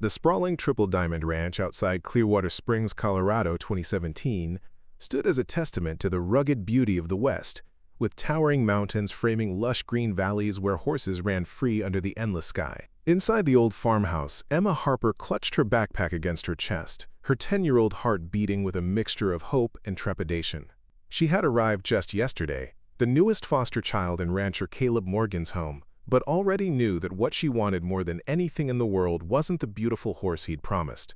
The sprawling Triple Diamond Ranch outside Clearwater Springs, Colorado, 2017, stood as a testament to the rugged beauty of the West, with towering mountains framing lush green valleys where horses ran free under the endless sky. Inside the old farmhouse, Emma Harper clutched her backpack against her chest, her 10-year-old heart beating with a mixture of hope and trepidation. She had arrived just yesterday, the newest foster child in rancher Caleb Morgan's home, but already knew that what she wanted more than anything in the world wasn't the beautiful horse he'd promised.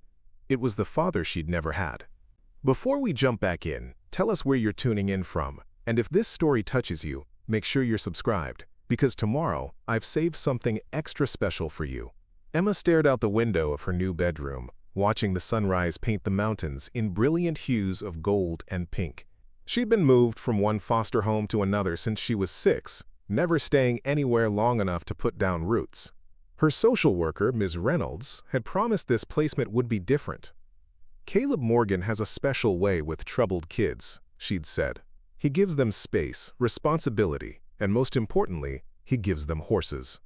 It was the father she'd never had. Before we jump back in, tell us where you're tuning in from, and if this story touches you, make sure you're subscribed, because tomorrow I've saved something extra special for you. Emma stared out the window of her new bedroom, watching the sunrise paint the mountains in brilliant hues of gold and pink. She'd been moved from one foster home to another since she was 6, never staying anywhere long enough to put down roots. Her social worker, Ms. Reynolds, had promised this placement would be different. Caleb Morgan has a special way with troubled kids, she'd said. He gives them space, responsibility, and most importantly, he gives them horses.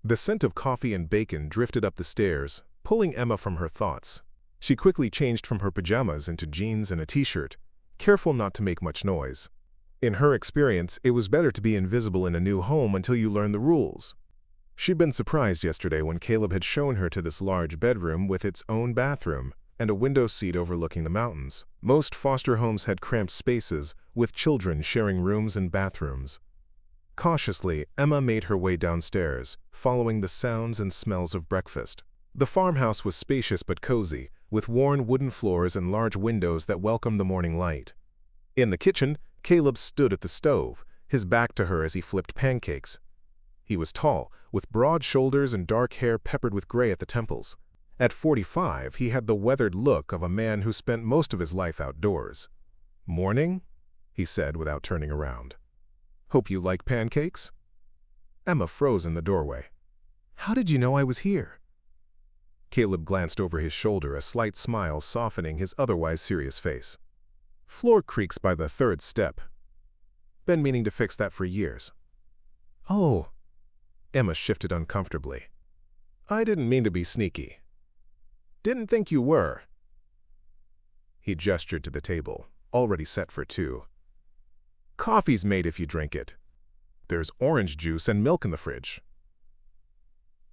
The scent of coffee and bacon drifted up the stairs, pulling Emma from her thoughts. She quickly changed from her pajamas into jeans and a t-shirt, careful not to make much noise. In her experience, it was better to be invisible in a new home until you learn the rules. She'd been surprised yesterday when Caleb had shown her to this large bedroom with its own bathroom and a window seat overlooking the mountains. Most foster homes had cramped spaces, with children sharing rooms and bathrooms. Cautiously, Emma made her way downstairs, following the sounds and smells of breakfast. The farmhouse was spacious but cozy, with worn wooden floors and large windows that welcomed the morning light. In the kitchen, Caleb stood at the stove, his back to her as he flipped pancakes. He was tall, with broad shoulders and dark hair peppered with gray at the temples. At 45, he had the weathered look of a man who spent most of his life outdoors. "Morning?" he said without turning around. "Hope you like pancakes?" Emma froze in the doorway. "How did you know I was here?" Caleb glanced over his shoulder, a slight smile softening his otherwise serious face. "Floor creaks by the 3rd step. Been meaning to fix that for years." "Oh." Emma shifted uncomfortably. "I didn't mean to be sneaky. Didn't think you were." He gestured to the table, already set for 2. "Coffee's made if you drink it. There's orange juice and milk in the fridge."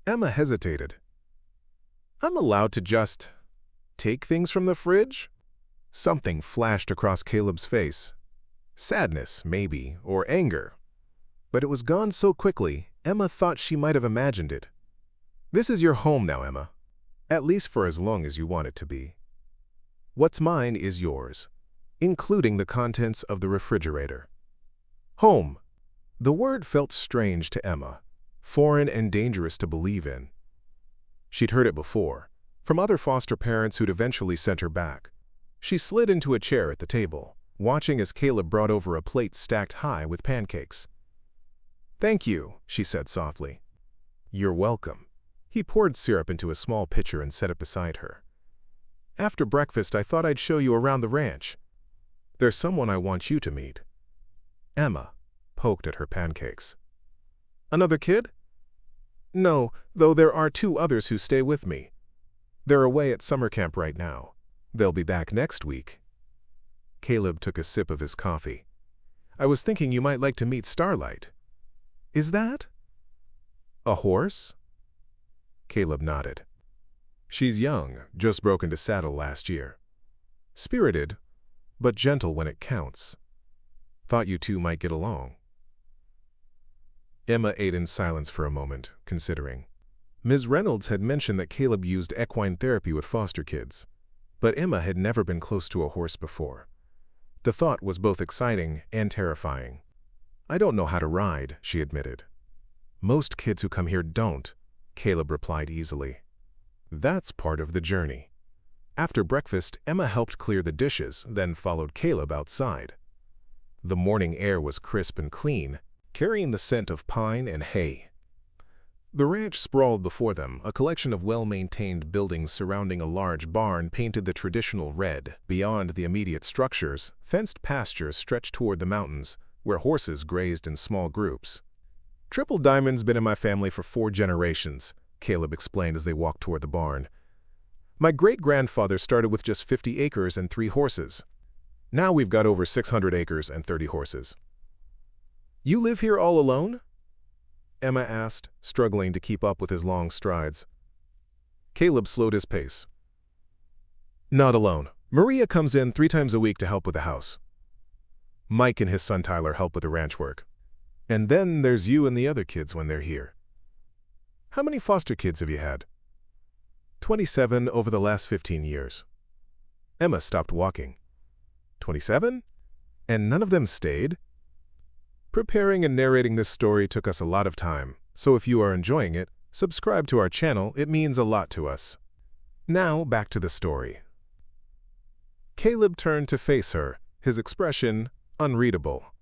Emma hesitated. "I'm allowed to just take things from the fridge?" Something flashed across Caleb's face. Sadness, maybe, or anger. But it was gone so quickly, Emma thought she might have imagined it. "This is your home now, Emma. At least for as long as you want it to be. What's mine is yours, including the contents of the refrigerator." Home. The word felt strange to Emma, foreign and dangerous to believe in. She'd heard it before, from other foster parents who'd eventually sent her back. She slid into a chair at the table, watching as Caleb brought over a plate stacked high with pancakes. "Thank you," she said softly. "You're welcome." He poured syrup into a small pitcher and set it beside her. "After breakfast, I thought I'd show you around the ranch. There's someone I want you to meet." Emma poked at her pancakes. "Another kid?" "No, though there are 2 others who stay with me. They're away at summer camp right now. They'll be back next week." Caleb took a sip of his coffee. "I was thinking you might like to meet Starlight." "Is that a horse?" Caleb nodded. "She's young, just broke into saddle last year. Spirited, but gentle when it counts. Thought you 2 might get along." Emma ate in silence for a moment, considering. Ms. Reynolds had mentioned that Caleb used equine therapy with foster kids, but Emma had never been close to a horse before. The thought was both exciting and terrifying. "I don't know how to ride," she admitted. "Most kids who come here don't," Caleb replied easily. "That's part of the journey." After breakfast, Emma helped clear the dishes, then followed Caleb outside. The morning air was crisp and clean, carrying the scent of pine and hay. The ranch sprawled before them, a collection of well-maintained buildings surrounding a large barn painted the traditional red. Beyond the immediate structures, fenced pastures stretched toward the mountains, where horses grazed in small groups. "Triple Diamond's been in my family for 4 generations," Caleb explained as they walked toward the barn. "My great-grandfather started with just 50 acres and 3 horses. Now we've got over 600 acres and 30 horses." "You live here all alone?" Emma asked, struggling to keep up with his long strides. Caleb slowed his pace. "Not alone. Maria comes in 3 times a week to help with the house. Mike and his son Tyler help with the ranch work. And then there's you and the other kids when they're here." "How many foster kids have you had?" 27 over the last 15 years. Emma stopped walking. 27? And none of them stayed? Preparing and narrating this story took us a lot of time, so if you are enjoying it, subscribe to our channel, it means a lot to us. Now, back to the story. Caleb turned to face her, his expression unreadable.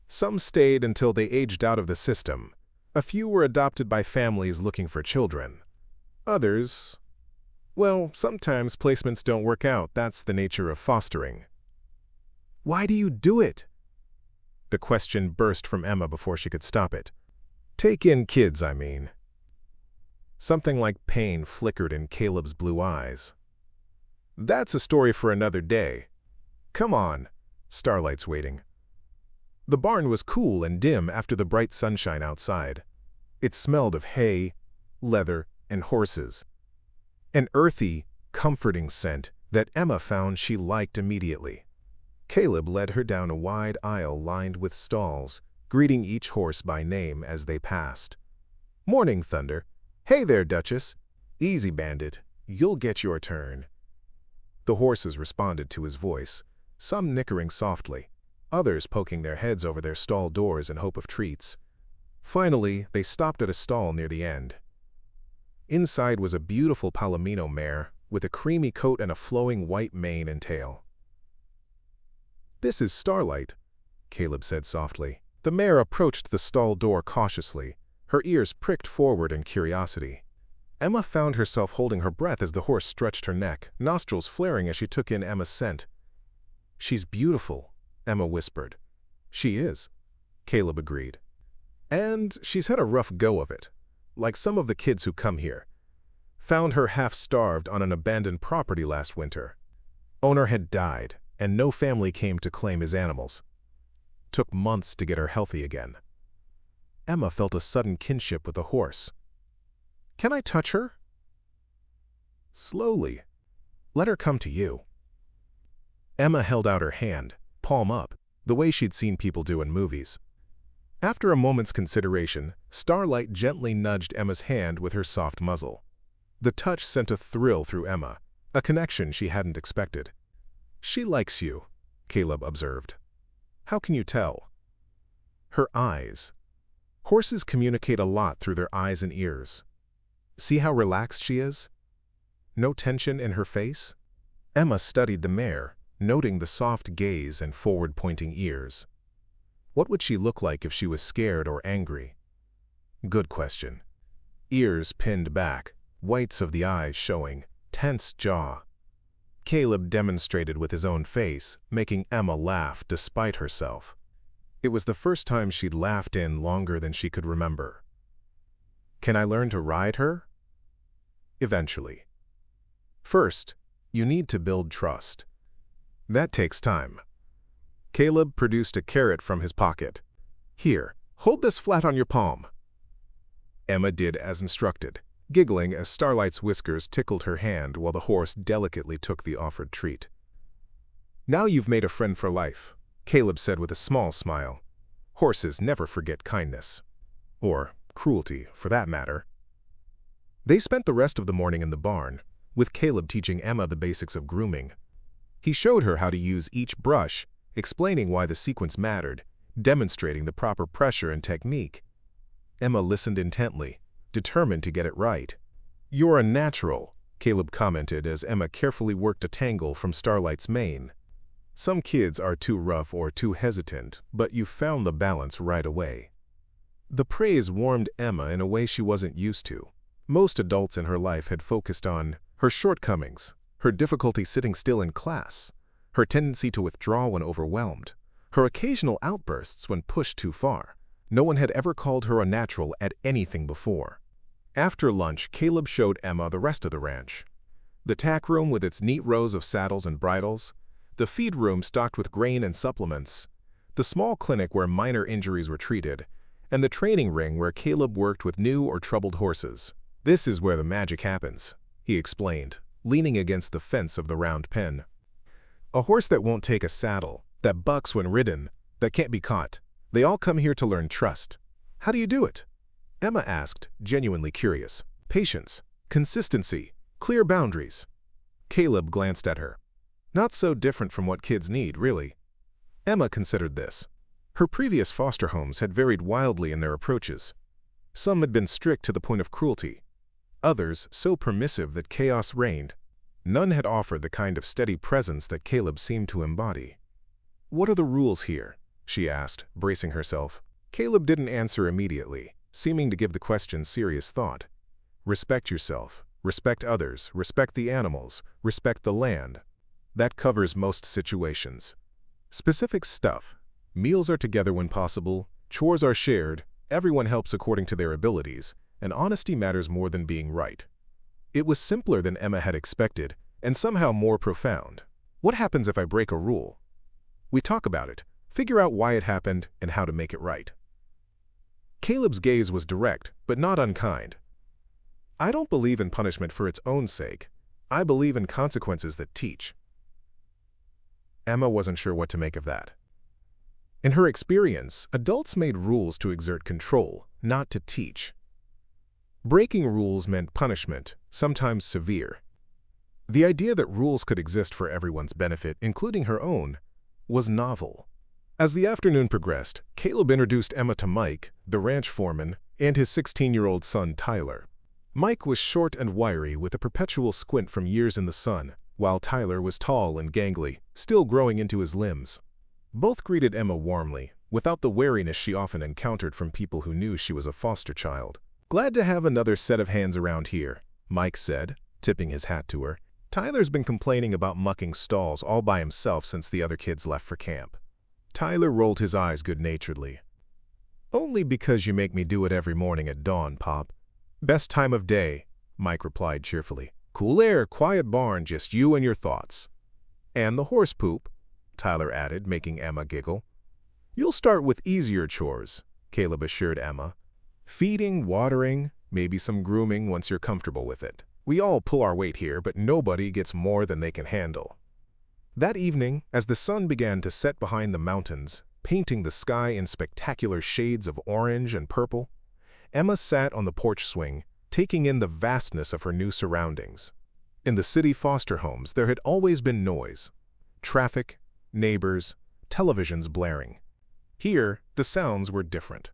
Some stayed until they aged out of the system. A few were adopted by families looking for children. Others, well, sometimes placements don't work out. That's the nature of fostering. "Why do you do it?" The question burst from Emma before she could stop it. "Take in kids, I mean." Something like pain flickered in Caleb's blue eyes. "That's a story for another day. Come on, Starlight's waiting." The barn was cool and dim after the bright sunshine outside. It smelled of hay, leather, and horses. An earthy, comforting scent that Emma found she liked immediately. Caleb led her down a wide aisle lined with stalls, greeting each horse by name as they passed. "Morning, Thunder." "Hey there, Duchess." "Easy, Bandit. You'll get your turn." The horses responded to his voice, some nickering softly, others poking their heads over their stall doors in hope of treats. Finally, they stopped at a stall near the end. Inside was a beautiful Palomino mare with a creamy coat and a flowing white mane and tail. "This is Starlight," Caleb said softly. The mare approached the stall door cautiously, her ears pricked forward in curiosity. Emma found herself holding her breath as the horse stretched her neck, nostrils flaring as she took in Emma's scent. "She's beautiful," Emma whispered. "She is," Caleb agreed. "And she's had a rough go of it, like some of the kids who come here. Found her half-starved on an abandoned property last winter. Owner had died, and no family came to claim his animals. Took months to get her healthy again." Emma felt a sudden kinship with the horse. "Can I touch her?" "Slowly. Let her come to you." Emma held out her hand, palm up, the way she'd seen people do in movies. After a moment's consideration, Starlight gently nudged Emma's hand with her soft muzzle. The touch sent a thrill through Emma, a connection she hadn't expected. "She likes you," Caleb observed. "How can you tell?" "Her eyes. Horses communicate a lot through their eyes and ears. See how relaxed she is? No tension in her face?" Emma studied the mare, noting the soft gaze and forward-pointing ears. What would she look like if she was scared or angry? Good question. Ears pinned back, whites of the eyes showing, tense jaw. Caleb demonstrated with his own face, making Emma laugh despite herself. It was the first time she'd laughed in longer than she could remember. "Can I learn to ride her?" "Eventually. First, you need to build trust. That takes time." Caleb produced a carrot from his pocket. "Here, hold this flat on your palm." Emma did as instructed, giggling as Starlight's whiskers tickled her hand while the horse delicately took the offered treat. "Now you've made a friend for life," Caleb said with a small smile. Horses never forget kindness. Or cruelty, for that matter. They spent the rest of the morning in the barn, with Caleb teaching Emma the basics of grooming. He showed her how to use each brush, explaining why the sequence mattered, demonstrating the proper pressure and technique. Emma listened intently, determined to get it right. "You're a natural," Caleb commented as Emma carefully worked a tangle from Starlight's mane. "Some kids are too rough or too hesitant, but you found the balance right away." The praise warmed Emma in a way she wasn't used to. Most adults in her life had focused on her shortcomings, her difficulty sitting still in class, her tendency to withdraw when overwhelmed, her occasional outbursts when pushed too far. No one had ever called her a natural at anything before. After lunch, Caleb showed Emma the rest of the ranch. The tack room with its neat rows of saddles and bridles, the feed room stocked with grain and supplements, the small clinic where minor injuries were treated, and the training ring where Caleb worked with new or troubled horses. "This is where the magic happens," he explained, leaning against the fence of the round pen. "A horse that won't take a saddle, that bucks when ridden, that can't be caught. They all come here to learn trust." "How do you do it?" Emma asked, genuinely curious. "Patience, consistency, clear boundaries." Caleb glanced at her. "Not so different from what kids need, really." Emma considered this. Her previous foster homes had varied wildly in their approaches. Some had been strict to the point of cruelty, others so permissive that chaos reigned. None had offered the kind of steady presence that Caleb seemed to embody. "What are the rules here?" she asked, bracing herself. Caleb didn't answer immediately, seeming to give the question serious thought. "Respect yourself, respect others, respect the animals, respect the land. That covers most situations. Specific stuff. Meals are together when possible, chores are shared, everyone helps according to their abilities, and honesty matters more than being right." It was simpler than Emma had expected, and somehow more profound. "What happens if I break a rule?" "We talk about it, figure out why it happened, and how to make it right." Caleb's gaze was direct, but not unkind. "I don't believe in punishment for its own sake. I believe in consequences that teach." Emma wasn't sure what to make of that. In her experience, adults made rules to exert control, not to teach. Breaking rules meant punishment, sometimes severe. The idea that rules could exist for everyone's benefit, including her own, was novel. As the afternoon progressed, Caleb introduced Emma to Mike, the ranch foreman, and his 16-year-old son Tyler. Mike was short and wiry with a perpetual squint from years in the sun, while Tyler was tall and gangly, still growing into his limbs. Both greeted Emma warmly, without the wariness she often encountered from people who knew she was a foster child. "Glad to have another set of hands around here," Mike said, tipping his hat to her. "Tyler's been complaining about mucking stalls all by himself since the other kids left for camp." Tyler rolled his eyes good-naturedly. "Only because you make me do it every morning at dawn, Pop." "Best time of day," Mike replied cheerfully. "Cool air, quiet barn, just you and your thoughts." "And the horse poop," Tyler added, making Emma giggle. "You'll start with easier chores," Caleb assured Emma. "Feeding, watering, maybe some grooming once you're comfortable with it. We all pull our weight here, but nobody gets more than they can handle." That evening, as the sun began to set behind the mountains, painting the sky in spectacular shades of orange and purple, Emma sat on the porch swing, taking in the vastness of her new surroundings. In the city foster homes, there had always been noise. Traffic, neighbors, televisions blaring. Here, the sounds were different.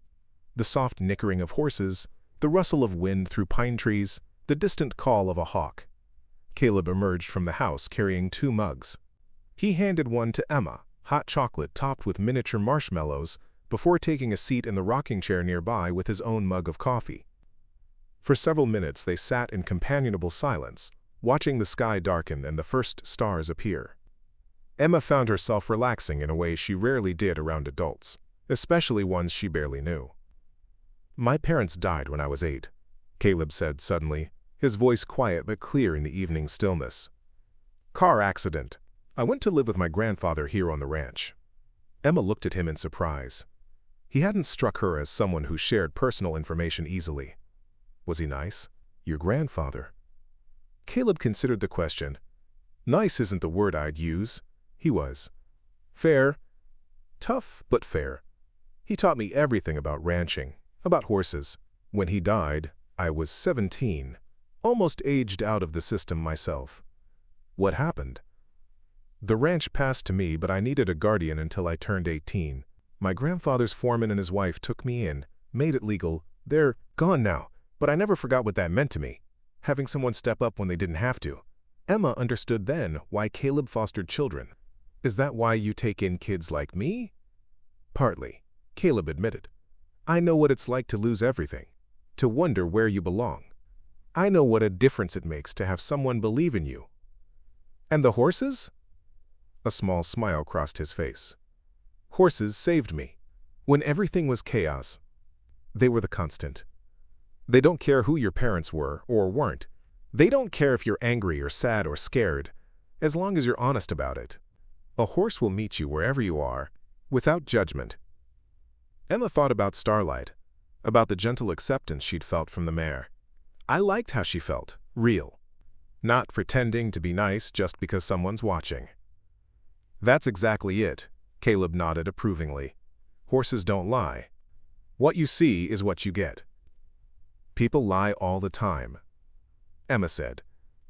The soft nickering of horses, the rustle of wind through pine trees, the distant call of a hawk. Caleb emerged from the house carrying 2 mugs. He handed one to Emma, hot chocolate topped with miniature marshmallows, before taking a seat in the rocking chair nearby with his own mug of coffee. For several minutes they sat in companionable silence, watching the sky darken and the first stars appear. Emma found herself relaxing in a way she rarely did around adults, especially ones she barely knew. "My parents died when I was 8, Caleb said suddenly, his voice quiet but clear in the evening stillness. "Car accident. I went to live with my grandfather here on the ranch." Emma looked at him in surprise. He hadn't struck her as someone who shared personal information easily. Was he nice? "Your grandfather?" Caleb considered the question. "Nice isn't the word I'd use. He was. Fair. Tough, but fair. He taught me everything about ranching, about horses. When he died, I was 17, almost aged out of the system myself." "What happened?" "The ranch passed to me, but I needed a guardian until I turned 18. My grandfather's foreman and his wife took me in, made it legal. They're gone now, but I never forgot what that meant to me, having someone step up when they didn't have to." Emma understood then why Caleb fostered children. "Is that why you take in kids like me?" "Partly," Caleb admitted. "I know what it's like to lose everything, to wonder where you belong. I know what a difference it makes to have someone believe in you." "And the horses?" A small smile crossed his face. "Horses saved me. When everything was chaos, they were the constant. They don't care who your parents were or weren't. They don't care if you're angry or sad or scared, as long as you're honest about it. A horse will meet you wherever you are, without judgment. Emma thought about Starlight, about the gentle acceptance she'd felt from the mare. I liked how she felt, real. Not pretending to be nice just because someone's watching. That's exactly it, Caleb nodded approvingly. Horses don't lie. What you see is what you get. People lie all the time, Emma said,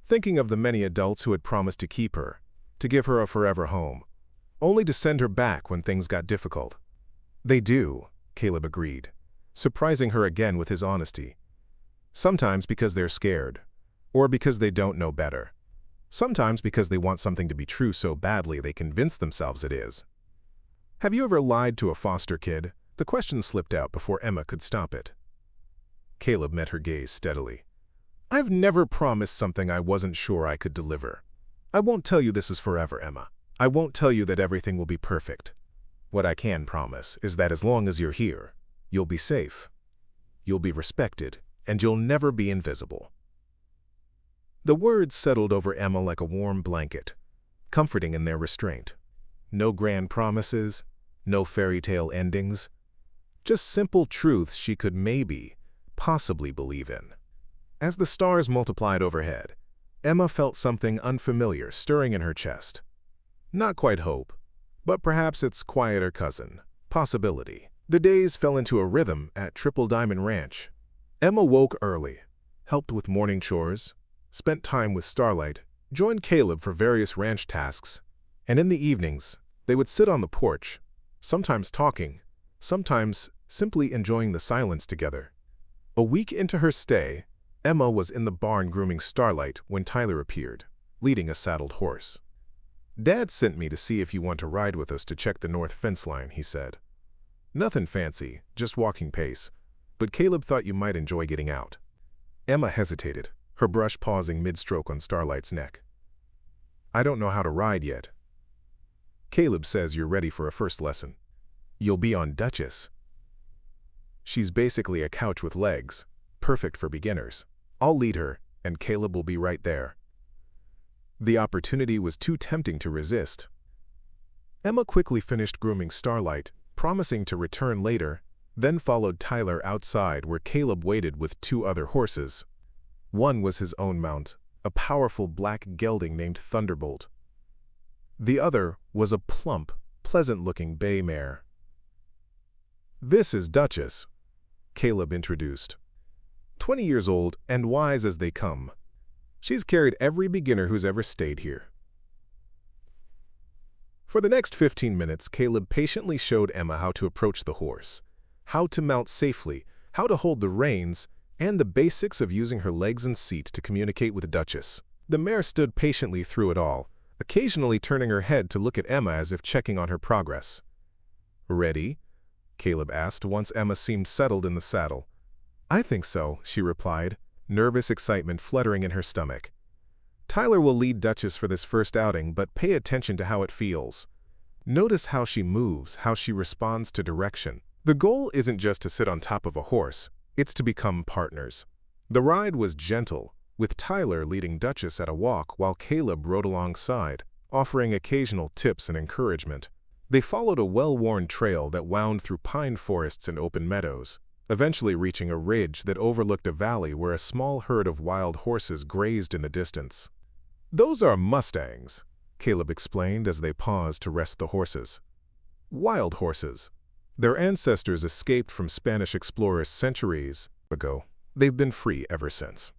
thinking of the many adults who had promised to keep her, to give her a forever home, only to send her back when things got difficult. They do, Caleb agreed, surprising her again with his honesty. Sometimes because they're scared, or because they don't know better. Sometimes because they want something to be true so badly they convince themselves it is. Have you ever lied to a foster kid? The question slipped out before Emma could stop it. Caleb met her gaze steadily. I've never promised something I wasn't sure I could deliver. I won't tell you this is forever, Emma. I won't tell you that everything will be perfect. What I can promise is that as long as you're here, you'll be safe, you'll be respected, and you'll never be invisible. The words settled over Emma like a warm blanket, comforting in their restraint. No grand promises, no fairy tale endings, just simple truths she could maybe, possibly believe in. As the stars multiplied overhead, Emma felt something unfamiliar stirring in her chest. Not quite hope, but perhaps its quieter cousin, possibility. The days fell into a rhythm at Triple Diamond Ranch. Emma woke early, helped with morning chores, spent time with Starlight, joined Caleb for various ranch tasks, and in the evenings, they would sit on the porch, sometimes talking, sometimes simply enjoying the silence together. A week into her stay, Emma was in the barn grooming Starlight when Tyler appeared, leading a saddled horse. Dad sent me to see if you want to ride with us to check the north fence line, he said. Nothing fancy, just walking pace, but Caleb thought you might enjoy getting out. Emma hesitated, her brush pausing mid-stroke on Starlight's neck. I don't know how to ride yet. Caleb says you're ready for a first lesson. You'll be on Duchess. She's basically a couch with legs, perfect for beginners. I'll lead her, and Caleb will be right there. The opportunity was too tempting to resist. Emma quickly finished grooming Starlight, promising to return later, then followed Tyler outside where Caleb waited with two other horses. One was his own mount, a powerful black gelding named Thunderbolt. The other was a plump, pleasant-looking bay mare. This is Duchess, Caleb introduced. 20 years old and wise as they come. She's carried every beginner who's ever stayed here. For the next 15 minutes, Caleb patiently showed Emma how to approach the horse, how to mount safely, how to hold the reins, and the basics of using her legs and seat to communicate with Duchess. The mare stood patiently through it all, occasionally turning her head to look at Emma as if checking on her progress. Ready? Caleb asked once Emma seemed settled in the saddle. I think so, she replied, nervous excitement fluttering in her stomach. Tyler will lead Duchess for this first outing, but pay attention to how it feels. Notice how she moves, how she responds to direction. The goal isn't just to sit on top of a horse, it's to become partners. The ride was gentle, with Tyler leading Duchess at a walk while Caleb rode alongside, offering occasional tips and encouragement. They followed a well-worn trail that wound through pine forests and open meadows, eventually reaching a ridge that overlooked a valley where a small herd of wild horses grazed in the distance. Those are mustangs, Caleb explained as they paused to rest the horses. Wild horses. Their ancestors escaped from Spanish explorers centuries ago. They've been free ever since.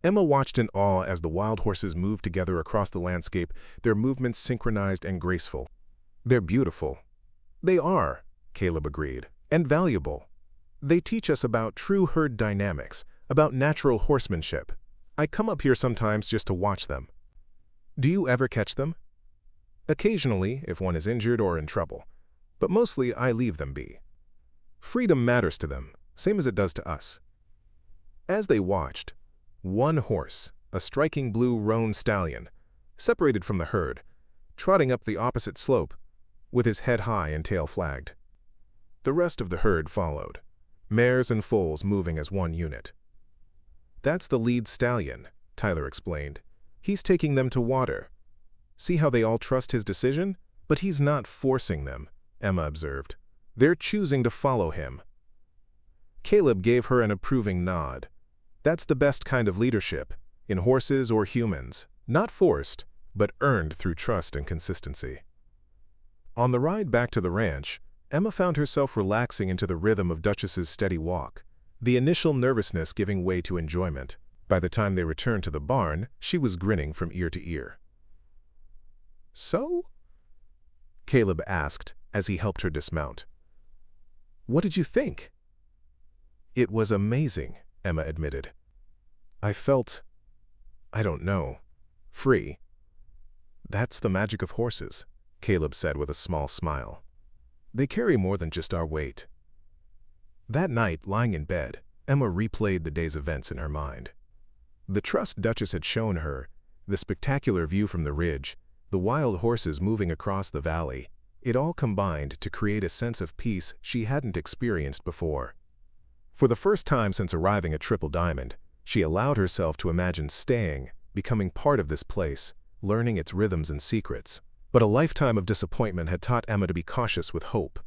Emma watched in awe as the wild horses moved together across the landscape, their movements synchronized and graceful. They're beautiful. They are, Caleb agreed, and valuable. They teach us about true herd dynamics, about natural horsemanship. I come up here sometimes just to watch them. Do you ever catch them? Occasionally, if one is injured or in trouble, but mostly I leave them be. Freedom matters to them, same as it does to us. As they watched, one horse, a striking blue roan stallion, separated from the herd, trotting up the opposite slope, with his head high and tail flagged. The rest of the herd followed, mares and foals moving as one unit. That's the lead stallion, Tyler explained. He's taking them to water. See how they all trust his decision? But he's not forcing them, Emma observed. They're choosing to follow him. Caleb gave her an approving nod. That's the best kind of leadership, in horses or humans. Not forced, but earned through trust and consistency. On the ride back to the ranch, Emma found herself relaxing into the rhythm of Duchess's steady walk, the initial nervousness giving way to enjoyment. By the time they returned to the barn, she was grinning from ear to ear. "So?" Caleb asked as he helped her dismount. "What did you think?" "It was amazing," Emma admitted. "I felt, I don't know, free." "That's the magic of horses," Caleb said with a small smile. "They carry more than just our weight." That night, lying in bed, Emma replayed the day's events in her mind. The trust Duchess had shown her, the spectacular view from the ridge, the wild horses moving across the valley, it all combined to create a sense of peace she hadn't experienced before. For the first time since arriving at Triple Diamond, she allowed herself to imagine staying, becoming part of this place, learning its rhythms and secrets. But a lifetime of disappointment had taught Emma to be cautious with hope.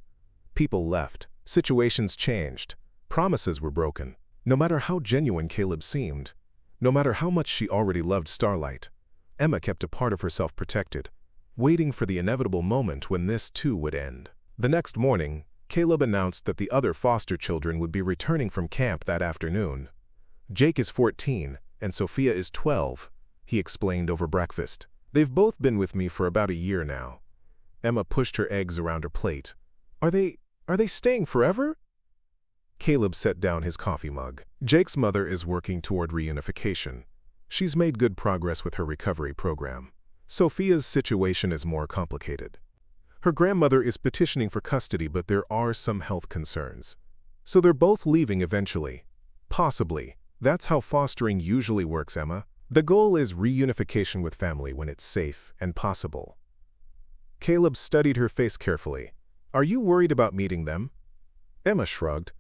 People left, situations changed, promises were broken. No matter how genuine Caleb seemed, no matter how much she already loved Starlight, Emma kept a part of herself protected, waiting for the inevitable moment when this too would end. The next morning, Caleb announced that the other foster children would be returning from camp that afternoon. "Jake is 14 and Sophia is 12, he explained over breakfast. "They've both been with me for about a year now." Emma pushed her eggs around her plate. Are they staying forever?" Caleb set down his coffee mug. "Jake's mother is working toward reunification. She's made good progress with her recovery program. Sophia's situation is more complicated. Her grandmother is petitioning for custody, but there are some health concerns. So they're both leaving eventually. Possibly. That's how fostering usually works, Emma. The goal is reunification with family when it's safe and possible." Caleb studied her face carefully. "Are you worried about meeting them?" Emma shrugged,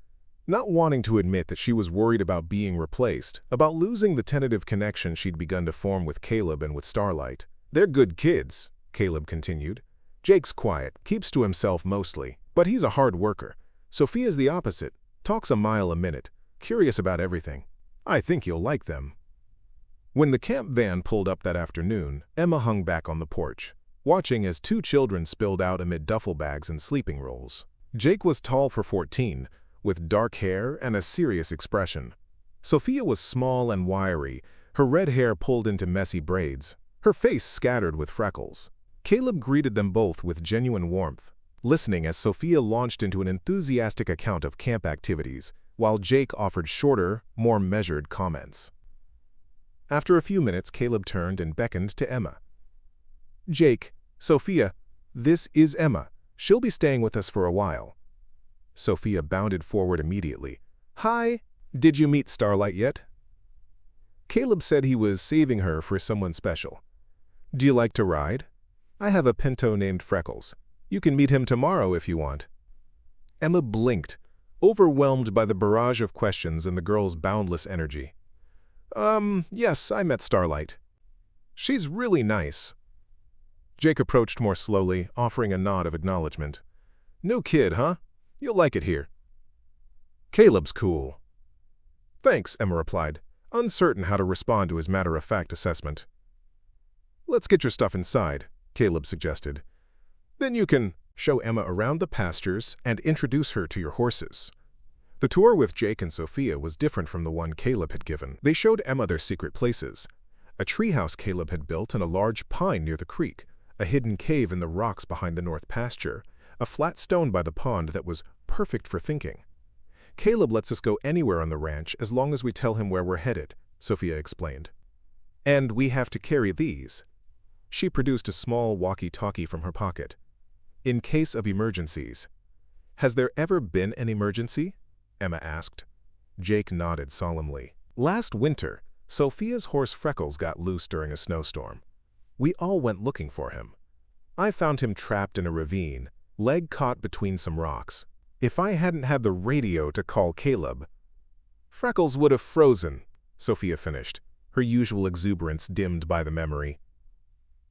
not wanting to admit that she was worried about being replaced, about losing the tentative connection she'd begun to form with Caleb and with Starlight. "They're good kids," Caleb continued. "Jake's quiet, keeps to himself mostly, but he's a hard worker. Sophia's the opposite, talks a mile a minute, curious about everything. I think you'll like them." When the camp van pulled up that afternoon, Emma hung back on the porch, watching as two children spilled out amid duffel bags and sleeping rolls. Jake was tall for 14, with dark hair and a serious expression. Sophia was small and wiry, her red hair pulled into messy braids, her face scattered with freckles. Caleb greeted them both with genuine warmth, listening as Sophia launched into an enthusiastic account of camp activities, while Jake offered shorter, more measured comments. After a few minutes, Caleb turned and beckoned to Emma. "Jake, Sophia, this is Emma. She'll be staying with us for a while." Sophia bounded forward immediately. "Hi, did you meet Starlight yet?" Caleb said he was saving her for someone special. "Do you like to ride? I have a pinto named Freckles. You can meet him tomorrow if you want." Emma blinked, overwhelmed by the barrage of questions and the girl's boundless energy. Yes, I met Starlight. She's really nice." Jake approached more slowly, offering a nod of acknowledgement. "New kid, huh? You'll like it here." "Caleb's cool." "Thanks," Emma replied, uncertain how to respond to his matter-of-fact assessment. "Let's get your stuff inside," Caleb suggested. "Then you can show Emma around the pastures and introduce her to your horses." The tour with Jake and Sophia was different from the one Caleb had given. They showed Emma their secret places. A treehouse Caleb had built in a large pine near the creek, a hidden cave in the rocks behind the north pasture, a flat stone by the pond that was perfect for thinking. "Caleb lets us go anywhere on the ranch as long as we tell him where we're headed," Sophia explained. "And we have to carry these." She produced a small walkie-talkie from her pocket. "In case of emergencies." "Has there ever been an emergency?" Emma asked. Jake nodded solemnly. "Last winter, Sophia's horse Freckles got loose during a snowstorm. We all went looking for him. I found him trapped in a ravine, leg caught between some rocks. If I hadn't had the radio to call Caleb, Freckles would have frozen," Sophia finished, her usual exuberance dimmed by the memory.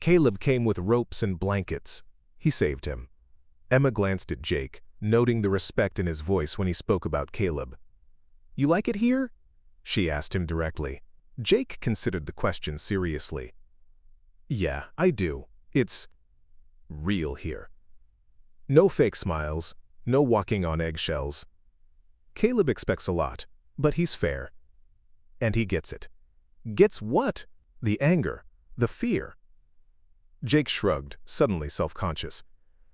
Caleb came with ropes and blankets. He saved him. Emma glanced at Jake, noting the respect in his voice when he spoke about Caleb. "You like it here?" she asked him directly. Jake considered the question seriously. "Yeah, I do. It's real here. No fake smiles, no walking on eggshells. Caleb expects a lot, but he's fair. And he gets it." "Gets what?" "The anger, the fear." Jake shrugged, suddenly self-conscious.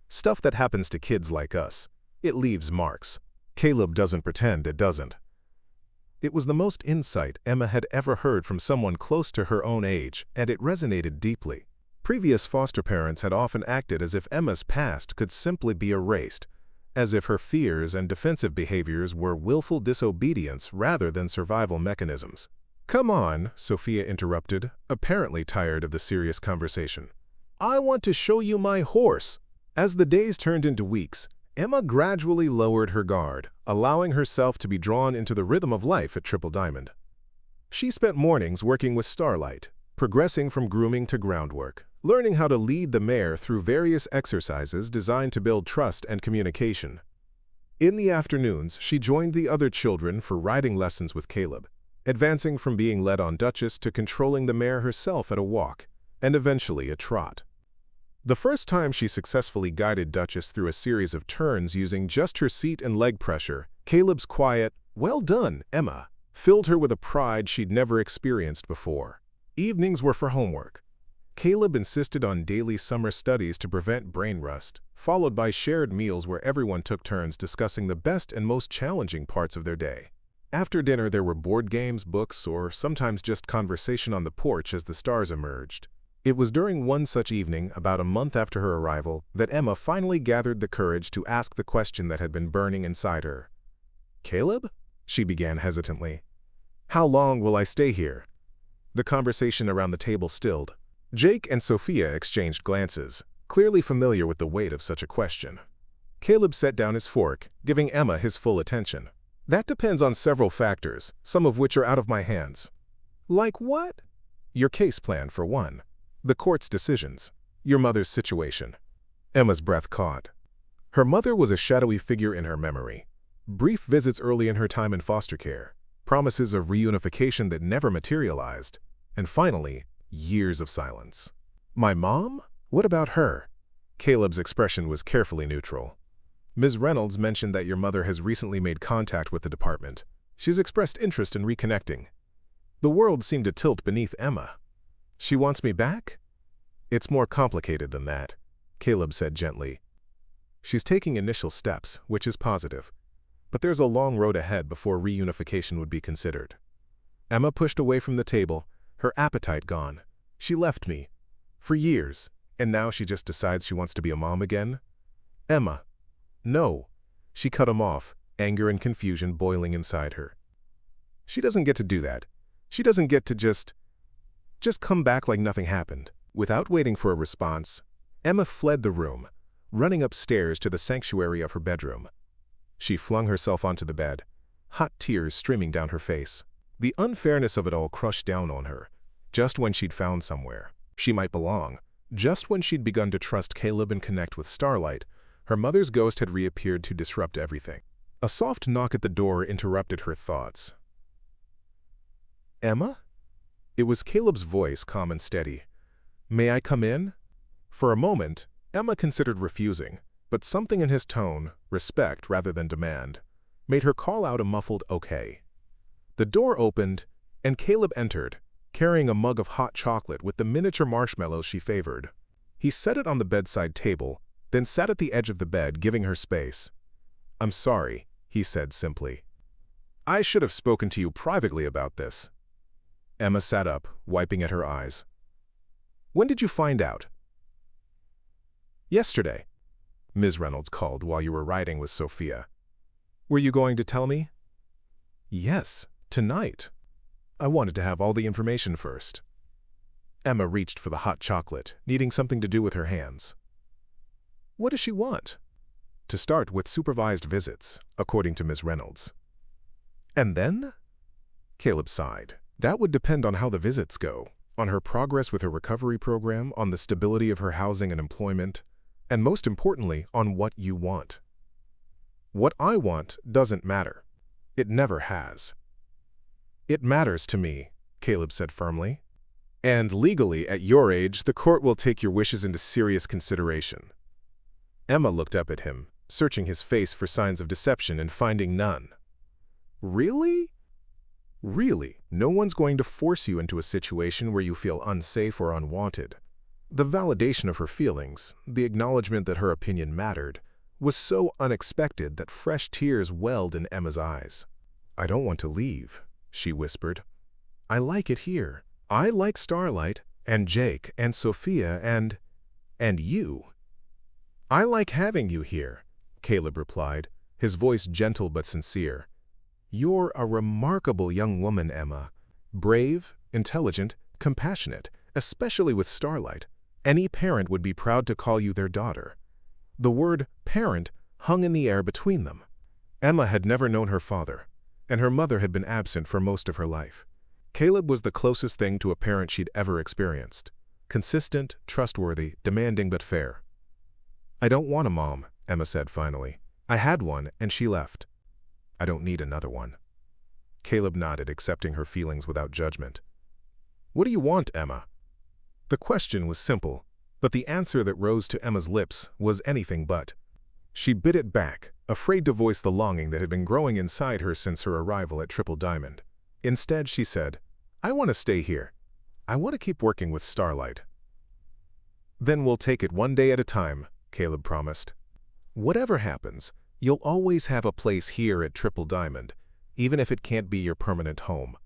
"Stuff that happens to kids like us. It leaves marks. Caleb doesn't pretend it doesn't." It was the most insight Emma had ever heard from someone close to her own age, and it resonated deeply. Previous foster parents had often acted as if Emma's past could simply be erased, as if her fears and defensive behaviors were willful disobedience rather than survival mechanisms. "Come on," Sophia interrupted, apparently tired of the serious conversation. "I want to show you my horse." As the days turned into weeks, Emma gradually lowered her guard, allowing herself to be drawn into the rhythm of life at Triple Diamond. She spent mornings working with Starlight, progressing from grooming to groundwork, learning how to lead the mare through various exercises designed to build trust and communication. In the afternoons, she joined the other children for riding lessons with Caleb, advancing from being led on Duchess to controlling the mare herself at a walk, and eventually a trot. The first time she successfully guided Duchess through a series of turns using just her seat and leg pressure, Caleb's quiet, "Well done, Emma," filled her with a pride she'd never experienced before. Evenings were for homework. Caleb insisted on daily summer studies to prevent brain rust, followed by shared meals where everyone took turns discussing the best and most challenging parts of their day. After dinner, there were board games, books, or sometimes just conversation on the porch as the stars emerged. It was during one such evening, about a month after her arrival, that Emma finally gathered the courage to ask the question that had been burning inside her. "Caleb?" she began hesitantly. "How long will I stay here?" The conversation around the table stilled. Jake and Sophia exchanged glances, clearly familiar with the weight of such a question. Caleb set down his fork, giving Emma his full attention. "That depends on several factors, some of which are out of my hands." "Like what?" "Your case plan, for one. The court's decisions. Your mother's situation." Emma's breath caught. Her mother was a shadowy figure in her memory. Brief visits early in her time in foster care, promises of reunification that never materialized, and finally, years of silence. "My mom? What about her?" Caleb's expression was carefully neutral. "Ms. Reynolds mentioned that your mother has recently made contact with the department. She's expressed interest in reconnecting." The world seemed to tilt beneath Emma. "She wants me back?" "It's more complicated than that," Caleb said gently. "She's taking initial steps, which is positive. But there's a long road ahead before reunification would be considered." Emma pushed away from the table, her appetite gone. "She left me. For years. And now she just decides she wants to be a mom again?" "Emma." "No." She cut him off, anger and confusion boiling inside her. "She doesn't get to do that. She doesn't get to just come back like nothing happened." Without waiting for a response, Emma fled the room, running upstairs to the sanctuary of her bedroom. She flung herself onto the bed, hot tears streaming down her face. The unfairness of it all crushed down on her, just when she'd found somewhere she might belong. Just when she'd begun to trust Caleb and connect with Starlight, her mother's ghost had reappeared to disrupt everything. A soft knock at the door interrupted her thoughts. "Emma?" It was Caleb's voice, calm and steady. "May I come in?" For a moment, Emma considered refusing, but something in his tone, respect rather than demand, made her call out a muffled okay. The door opened, and Caleb entered, carrying a mug of hot chocolate with the miniature marshmallows she favored. He set it on the bedside table, then sat at the edge of the bed, giving her space. "I'm sorry," he said simply. "I should have spoken to you privately about this." Emma sat up, wiping at her eyes. "When did you find out?" "Yesterday." Ms. Reynolds called while you were riding with Sophia. "Were you going to tell me?" "Yes, tonight. I wanted to have all the information first." Emma reached for the hot chocolate, needing something to do with her hands. "What does she want?" "To start with supervised visits, according to Ms. Reynolds." "And then?" Caleb sighed. That would depend on how the visits go, on her progress with her recovery program, on the stability of her housing and employment, and most importantly, on what you want. What I want doesn't matter. It never has. It matters to me, Caleb said firmly. And legally, at your age, the court will take your wishes into serious consideration. Emma looked up at him, searching his face for signs of deception and finding none. Really? Really, no one's going to force you into a situation where you feel unsafe or unwanted. The validation of her feelings, the acknowledgement that her opinion mattered, was so unexpected that fresh tears welled in Emma's eyes. I don't want to leave, she whispered. I like it here. I like Starlight, and Jake, and Sophia, and you. I like having you here, Caleb replied, his voice gentle but sincere. You're a remarkable young woman, Emma. Brave, intelligent, compassionate, especially with Starlight. Any parent would be proud to call you their daughter. The word parent hung in the air between them. Emma had never known her father, and her mother had been absent for most of her life. Caleb was the closest thing to a parent she'd ever experienced. Consistent, trustworthy, demanding but fair. I don't want a mom, Emma said finally. I had one, and she left. I don't need another one. Caleb nodded, accepting her feelings without judgment. What do you want, Emma? The question was simple, but the answer that rose to Emma's lips was anything but. She bit it back, afraid to voice the longing that had been growing inside her since her arrival at Triple Diamond. Instead, she said, I want to stay here. I want to keep working with Starlight. Then we'll take it one day at a time, Caleb promised. Whatever happens, you'll always have a place here at Triple Diamond, even if it can't be your permanent home.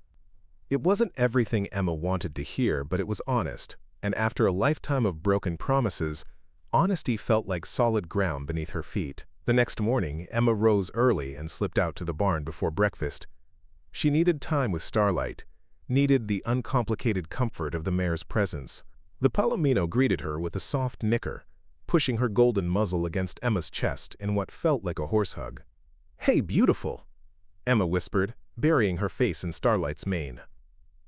It wasn't everything Emma wanted to hear, but it was honest, and after a lifetime of broken promises, honesty felt like solid ground beneath her feet. The next morning, Emma rose early and slipped out to the barn before breakfast. She needed time with Starlight, needed the uncomplicated comfort of the mare's presence. The Palomino greeted her with a soft nicker, pushing her golden muzzle against Emma's chest in what felt like a horse hug. Hey, beautiful, Emma whispered, burying her face in Starlight's mane.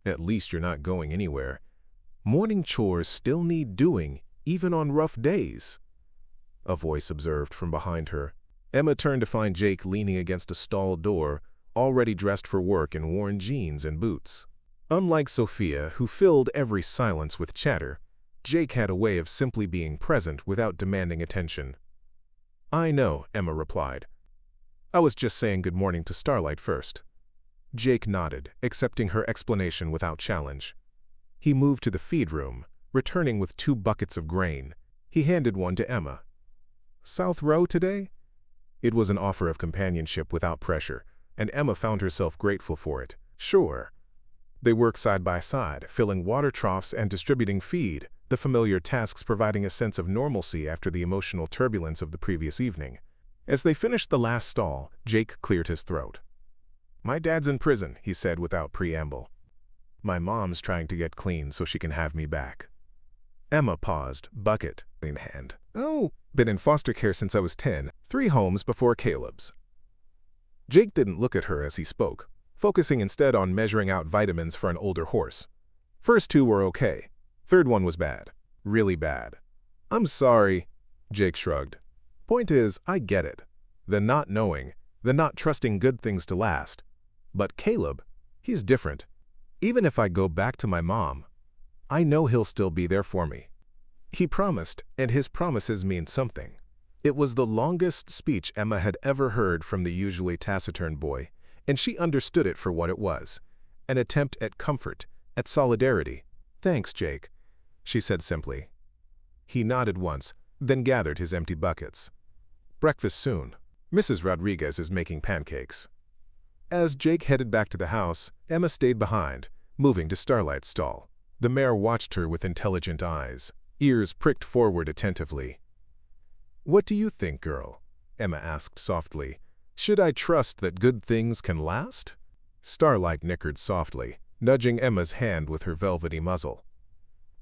At least you're not going anywhere. Morning chores still need doing, even on rough days, a voice observed from behind her. Emma turned to find Jake leaning against a stall door, already dressed for work in worn jeans and boots. Unlike Sophia, who filled every silence with chatter, Jake had a way of simply being present without demanding attention. I know, Emma replied. I was just saying good morning to Starlight first. Jake nodded, accepting her explanation without challenge. He moved to the feed room, returning with 2 buckets of grain. He handed one to Emma. South Row today? It was an offer of companionship without pressure, and Emma found herself grateful for it. Sure. They worked side by side, filling water troughs and distributing feed, the familiar tasks providing a sense of normalcy after the emotional turbulence of the previous evening. As they finished the last stall, Jake cleared his throat. My dad's in prison, he said without preamble. My mom's trying to get clean so she can have me back. Emma paused, bucket in hand. Oh, been in foster care since I was 10, 3 homes before Caleb's. Jake didn't look at her as he spoke, focusing instead on measuring out vitamins for an older horse. First 2 were okay. Third one was bad. Really bad. I'm sorry, Jake shrugged. Point is, I get it. The not knowing, the not trusting good things to last. But Caleb, he's different. Even if I go back to my mom, I know he'll still be there for me. He promised, and his promises mean something. It was the longest speech Emma had ever heard from the usually taciturn boy, and she understood it for what it was, an attempt at comfort, at solidarity. Thanks, Jake, she said simply. He nodded once, then gathered his empty buckets. Breakfast soon. Mrs. Rodriguez is making pancakes. As Jake headed back to the house, Emma stayed behind, moving to Starlight's stall. The mare watched her with intelligent eyes, ears pricked forward attentively. What do you think, girl? Emma asked softly. Should I trust that good things can last? Starlight nickered softly, nudging Emma's hand with her velvety muzzle.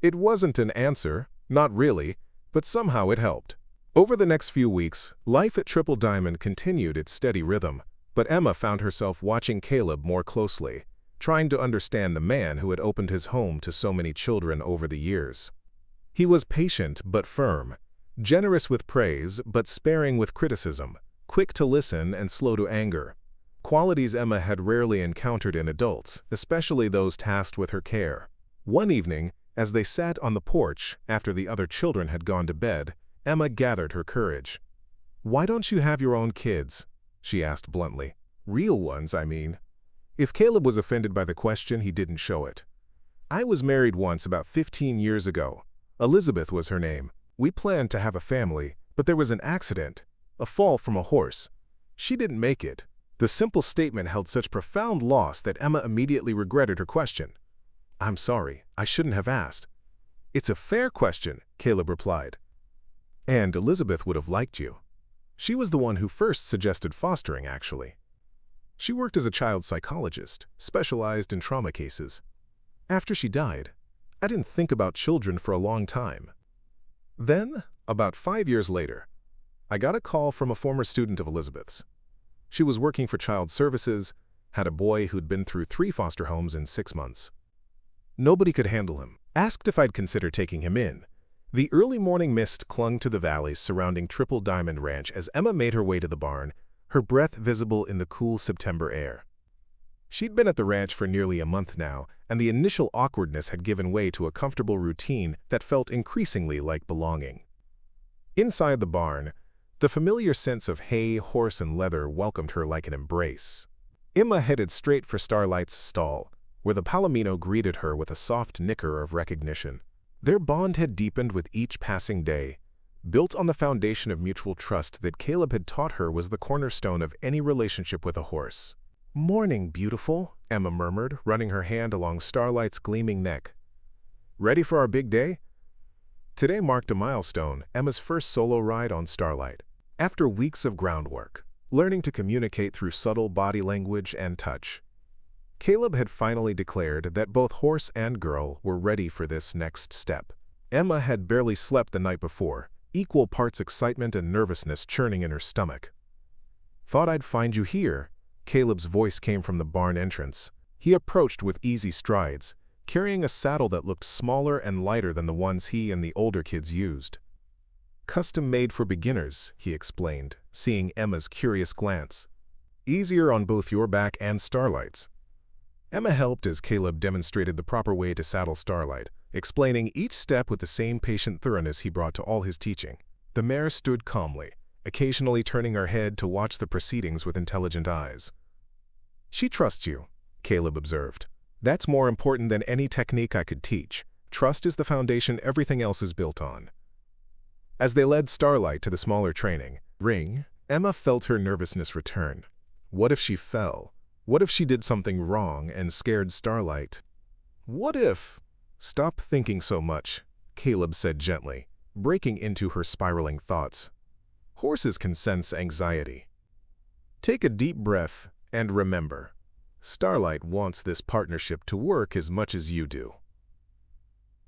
It wasn't an answer, not really, but somehow it helped. Over the next few weeks, life at Triple Diamond continued its steady rhythm, but Emma found herself watching Caleb more closely. trying to understand the man who had opened his home to so many children over the years. He was patient but firm, generous with praise but sparing with criticism, quick to listen and slow to anger, qualities Emma had rarely encountered in adults, especially those tasked with her care. One evening, as they sat on the porch after the other children had gone to bed, Emma gathered her courage. "Why don't you have your own kids?" she asked bluntly. "Real ones, I mean." If Caleb was offended by the question, he didn't show it. "I was married once about 15 years ago. Elizabeth was her name. We planned to have a family, but there was an accident, a fall from a horse. She didn't make it." The simple statement held such profound loss that Emma immediately regretted her question. "I'm sorry, I shouldn't have asked." "It's a fair question," Caleb replied. "And Elizabeth would have liked you. She was the one who first suggested fostering, actually. She worked as a child psychologist, specialized in trauma cases. After she died, I didn't think about children for a long time. Then, about 5 years later, I got a call from a former student of Elizabeth's. She was working for child services, had a boy who'd been through 3 foster homes in 6 months. Nobody could handle him. Asked if I'd consider taking him in. The early morning mist clung to the valleys surrounding Triple Diamond Ranch as Emma made her way to the barn, her breath visible in the cool September air. She'd been at the ranch for nearly a month now, and the initial awkwardness had given way to a comfortable routine that felt increasingly like belonging. Inside the barn, the familiar sense of hay, horse, and leather welcomed her like an embrace. Emma headed straight for Starlight's stall, where the Palomino greeted her with a soft nicker of recognition. Their bond had deepened with each passing day, built on the foundation of mutual trust that Caleb had taught her was the cornerstone of any relationship with a horse. "Morning, beautiful," Emma murmured, running her hand along Starlight's gleaming neck. "Ready for our big day?" Today marked a milestone, Emma's first solo ride on Starlight. After weeks of groundwork, learning to communicate through subtle body language and touch, Caleb had finally declared that both horse and girl were ready for this next step. Emma had barely slept the night before, equal parts excitement and nervousness churning in her stomach. "Thought I'd find you here," Caleb's voice came from the barn entrance. He approached with easy strides, carrying a saddle that looked smaller and lighter than the ones he and the older kids used. "Custom made for beginners," he explained, seeing Emma's curious glance. "Easier on both your back and Starlight's." Emma helped as Caleb demonstrated the proper way to saddle Starlight, explaining each step with the same patient thoroughness he brought to all his teaching. The mare stood calmly, occasionally turning her head to watch the proceedings with intelligent eyes. "She trusts you," Caleb observed. "That's more important than any technique I could teach. Trust is the foundation everything else is built on." As they led Starlight to the smaller training ring, Emma felt her nervousness return. What if she fell? What if she did something wrong and scared Starlight? What if? "Stop thinking so much," Caleb said gently, breaking into her spiraling thoughts. "Horses can sense anxiety. Take a deep breath and remember, Starlight wants this partnership to work as much as you do."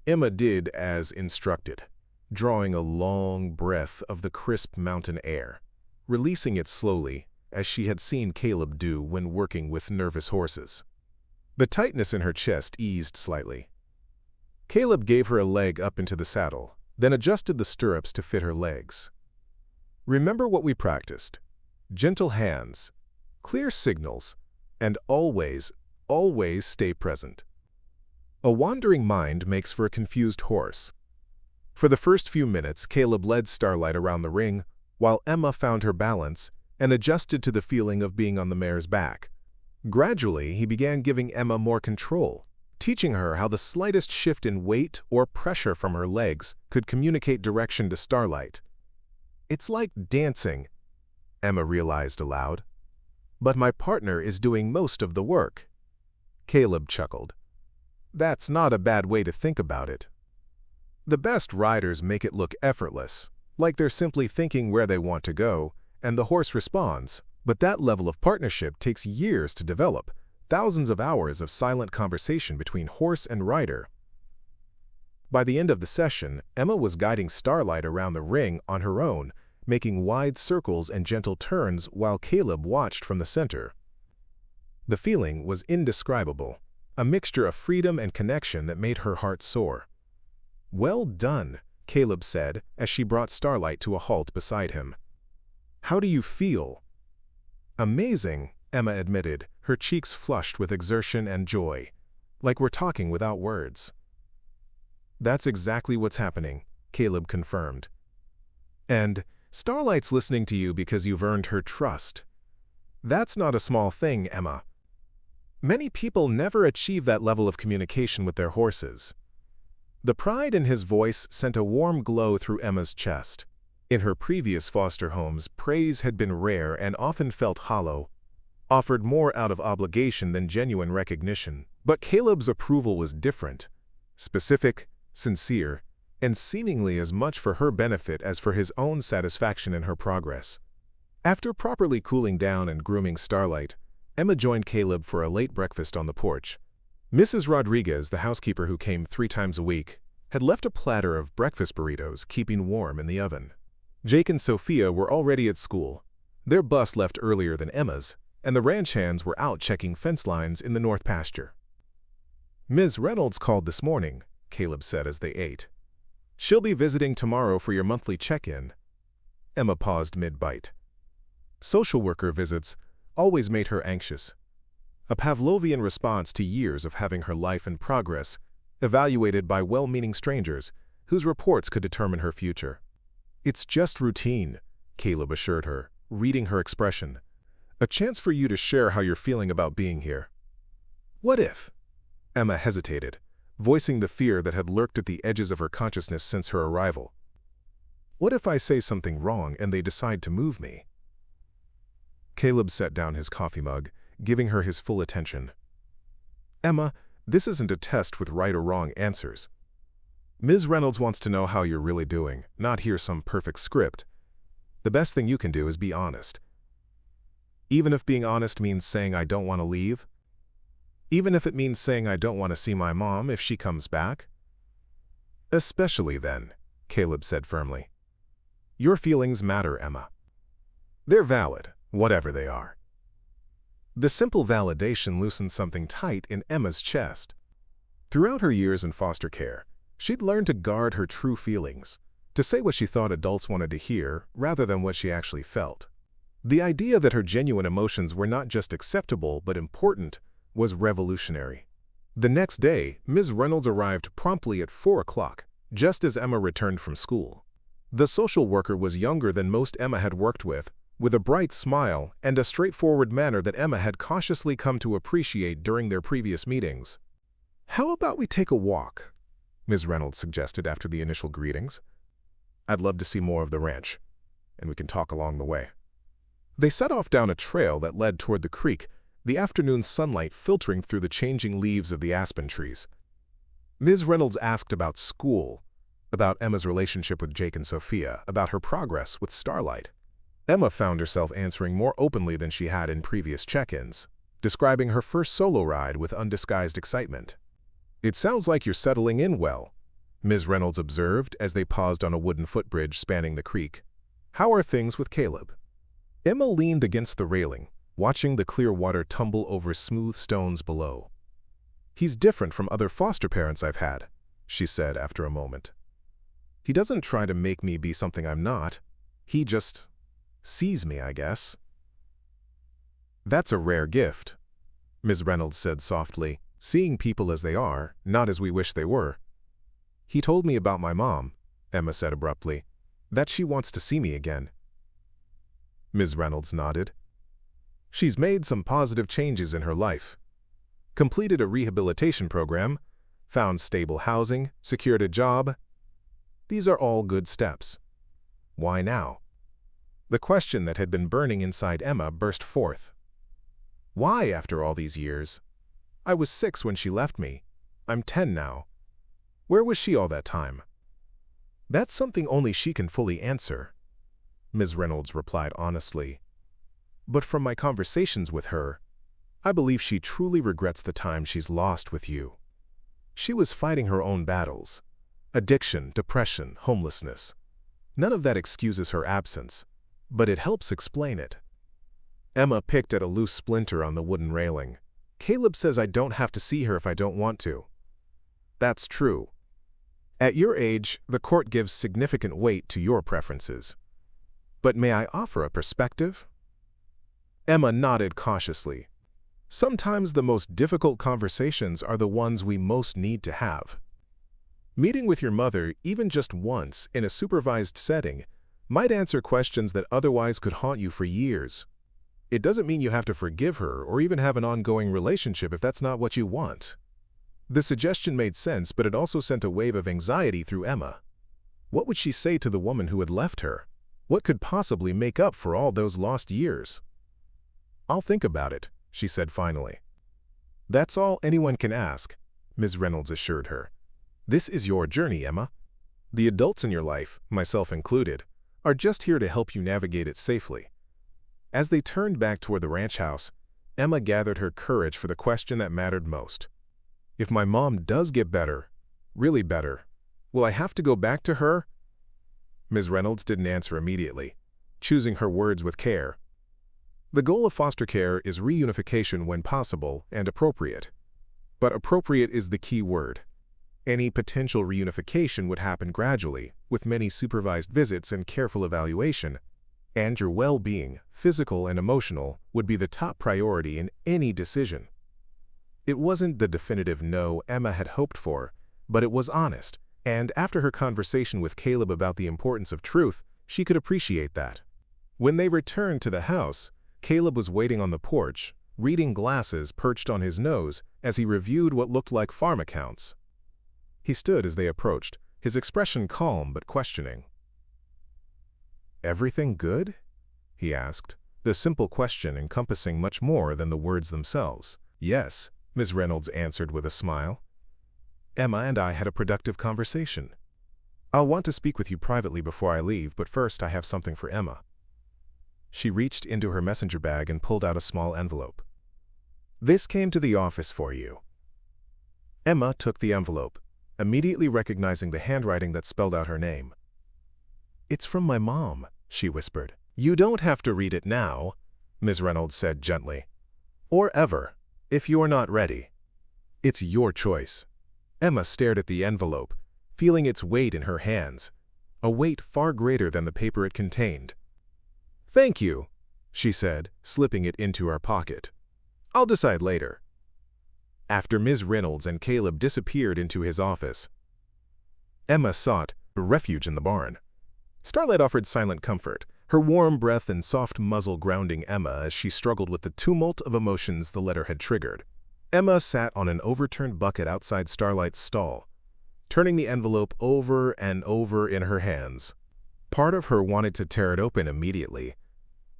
Emma did as instructed, drawing a long breath of the crisp mountain air, releasing it slowly, as she had seen Caleb do when working with nervous horses. The tightness in her chest eased slightly. Caleb gave her a leg up into the saddle, then adjusted the stirrups to fit her legs. "Remember what we practiced. Gentle hands, clear signals, and always, always stay present." A wandering mind makes for a confused horse. For the first few minutes, Caleb led Starlight around the ring, while Emma found her balance and adjusted to the feeling of being on the mare's back. Gradually, he began giving Emma more control, teaching her how the slightest shift in weight or pressure from her legs could communicate direction to Starlight. "It's like dancing," Emma realized aloud. "But my partner is doing most of the work." Caleb chuckled. "That's not a bad way to think about it. The best riders make it look effortless, like they're simply thinking where they want to go, and the horse responds. But that level of partnership takes years to develop, thousands of hours of silent conversation between horse and rider." By the end of the session, Emma was guiding Starlight around the ring on her own, making wide circles and gentle turns while Caleb watched from the center. The feeling was indescribable, a mixture of freedom and connection that made her heart soar. "Well done," Caleb said as she brought Starlight to a halt beside him. "How do you feel?" "Amazing," Emma admitted, her cheeks flushed with exertion and joy. "Like we're talking without words." "That's exactly what's happening," Caleb confirmed. "And Starlight's listening to you because you've earned her trust. That's not a small thing, Emma. Many people never achieve that level of communication with their horses." The pride in his voice sent a warm glow through Emma's chest. In her previous foster homes, praise had been rare and often felt hollow, offered more out of obligation than genuine recognition. But Caleb's approval was different, specific, sincere, and seemingly as much for her benefit as for his own satisfaction in her progress. After properly cooling down and grooming Starlight, Emma joined Caleb for a late breakfast on the porch. Mrs. Rodriguez, the housekeeper who came 3 times a week, had left a platter of breakfast burritos keeping warm in the oven. Jake and Sophia were already at school. Their bus left earlier than Emma's, and the ranch hands were out checking fence lines in the north pasture. "Ms. Reynolds called this morning," Caleb said as they ate. "She'll be visiting tomorrow for your monthly check-in." Emma paused mid-bite. Social worker visits always made her anxious, a Pavlovian response to years of having her life and progress evaluated by well-meaning strangers whose reports could determine her future. "It's just routine," Caleb assured her, reading her expression. "A chance for you to share how you're feeling about being here." "What if?" Emma hesitated, voicing the fear that had lurked at the edges of her consciousness since her arrival. "What if I say something wrong and they decide to move me?" Caleb set down his coffee mug, giving her his full attention. "Emma, this isn't a test with right or wrong answers. Ms. Reynolds wants to know how you're really doing, not hear some perfect script. The best thing you can do is be honest. Even if being honest means saying I don't want to leave? Even if it means saying I don't want to see my mom if she comes back?" "Especially then," Caleb said firmly. "Your feelings matter, Emma. They're valid, whatever they are." The simple validation loosened something tight in Emma's chest. Throughout her years in foster care, she'd learned to guard her true feelings, to say what she thought adults wanted to hear rather than what she actually felt. The idea that her genuine emotions were not just acceptable but important was revolutionary. The next day, Ms. Reynolds arrived promptly at 4 o'clock, just as Emma returned from school. The social worker was younger than most Emma had worked with a bright smile and a straightforward manner that Emma had cautiously come to appreciate during their previous meetings. "How about we take a walk?" Ms. Reynolds suggested after the initial greetings. "I'd love to see more of the ranch, and we can talk along the way." They set off down a trail that led toward the creek, the afternoon sunlight filtering through the changing leaves of the aspen trees. Ms. Reynolds asked about school, about Emma's relationship with Jake and Sophia, about her progress with Starlight. Emma found herself answering more openly than she had in previous check-ins, describing her first solo ride with undisguised excitement. "It sounds like you're settling in well," Ms. Reynolds observed as they paused on a wooden footbridge spanning the creek. "How are things with Caleb?" Emma leaned against the railing, watching the clear water tumble over smooth stones below. "He's different from other foster parents I've had," she said after a moment. "He doesn't try to make me be something I'm not. He just sees me, I guess." "That's a rare gift," Ms. Reynolds said softly, "seeing people as they are, not as we wish they were." "He told me about my mom," Emma said abruptly, "that she wants to see me again." Ms. Reynolds nodded. "She's made some positive changes in her life. Completed a rehabilitation program, found stable housing, secured a job. These are all good steps. Why now?" The question that had been burning inside Emma burst forth. "Why after all these years? I was 6 when she left me. I'm 10 now. Where was she all that time?" "That's something only she can fully answer," Ms. Reynolds replied honestly. "But from my conversations with her, I believe she truly regrets the time she's lost with you. She was fighting her own battles. Addiction, depression, homelessness. None of that excuses her absence, but it helps explain it." Emma picked at a loose splinter on the wooden railing. Caleb says I don't have to see her if I don't want to. That's true. At your age, the court gives significant weight to your preferences. But may I offer a perspective? Emma nodded cautiously. Sometimes the most difficult conversations are the ones we most need to have. Meeting with your mother, even just once, in a supervised setting, might answer questions that otherwise could haunt you for years. It doesn't mean you have to forgive her or even have an ongoing relationship if that's not what you want. The suggestion made sense, but it also sent a wave of anxiety through Emma. What would she say to the woman who had left her? What could possibly make up for all those lost years? I'll think about it, she said finally. That's all anyone can ask, Ms. Reynolds assured her. This is your journey, Emma. The adults in your life, myself included, are just here to help you navigate it safely. As they turned back toward the ranch house, Emma gathered her courage for the question that mattered most. If my mom does get better, really better, will I have to go back to her? Ms. Reynolds didn't answer immediately, choosing her words with care. The goal of foster care is reunification when possible and appropriate. But appropriate is the key word. Any potential reunification would happen gradually, with many supervised visits and careful evaluation, and your well-being, physical and emotional, would be the top priority in any decision. It wasn't the definitive no Emma had hoped for, but it was honest, and after her conversation with Caleb about the importance of truth, she could appreciate that. When they returned to the house, Caleb was waiting on the porch, reading glasses perched on his nose as he reviewed what looked like farm accounts. He stood as they approached, his expression calm but questioning. "Everything good?" he asked, the simple question encompassing much more than the words themselves. "Yes," Ms. Reynolds answered with a smile. "Emma and I had a productive conversation. I'll want to speak with you privately before I leave, but first I have something for Emma." She reached into her messenger bag and pulled out a small envelope. "This came to the office for you." Emma took the envelope, immediately recognizing the handwriting that spelled out her name. "It's from my mom," she whispered. "You don't have to read it now," Ms. Reynolds said gently. "Or ever, if you're not ready. It's your choice." Emma stared at the envelope, feeling its weight in her hands, a weight far greater than the paper it contained. "Thank you," she said, slipping it into her pocket. "I'll decide later." After Ms. Reynolds and Caleb disappeared into his office, Emma sought refuge in the barn. Starlight offered silent comfort, her warm breath and soft muzzle grounding Emma as she struggled with the tumult of emotions the letter had triggered. Emma sat on an overturned bucket outside Starlight's stall, turning the envelope over and over in her hands. Part of her wanted to tear it open immediately.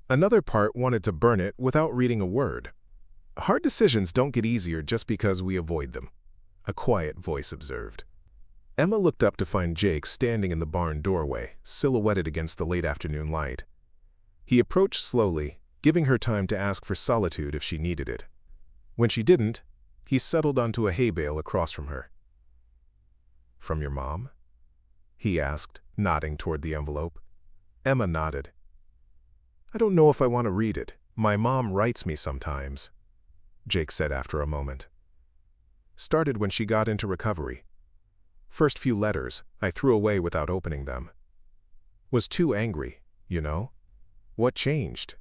Another part wanted to burn it without reading a word. "Hard decisions don't get easier just because we avoid them," a quiet voice observed. Emma looked up to find Jake standing in the barn doorway, silhouetted against the late afternoon light. He approached slowly, giving her time to ask for solitude if she needed it. When she didn't, he settled onto a hay bale across from her. "From your mom?" he asked, nodding toward the envelope. Emma nodded. "I don't know if I want to read it. My mom writes me sometimes," Jake said after a moment. "Started when she got into recovery. First few letters I threw away without opening them. Was too angry, you know." "What changed?"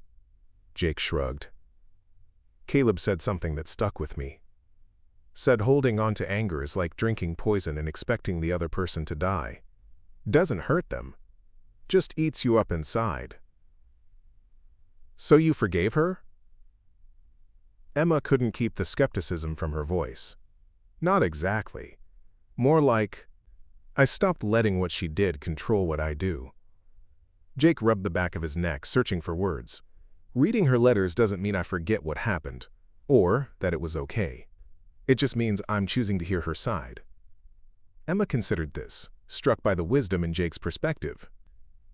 Jake shrugged. "Caleb said something that stuck with me. Said holding on to anger is like drinking poison and expecting the other person to die. Doesn't hurt them. Just eats you up inside." "So you forgave her?" Emma couldn't keep the skepticism from her voice. "Not exactly. More like, I stopped letting what she did control what I do." Jake rubbed the back of his neck, searching for words. "Reading her letters doesn't mean I forget what happened, or that it was okay. It just means I'm choosing to hear her side." Emma considered this, struck by the wisdom in Jake's perspective.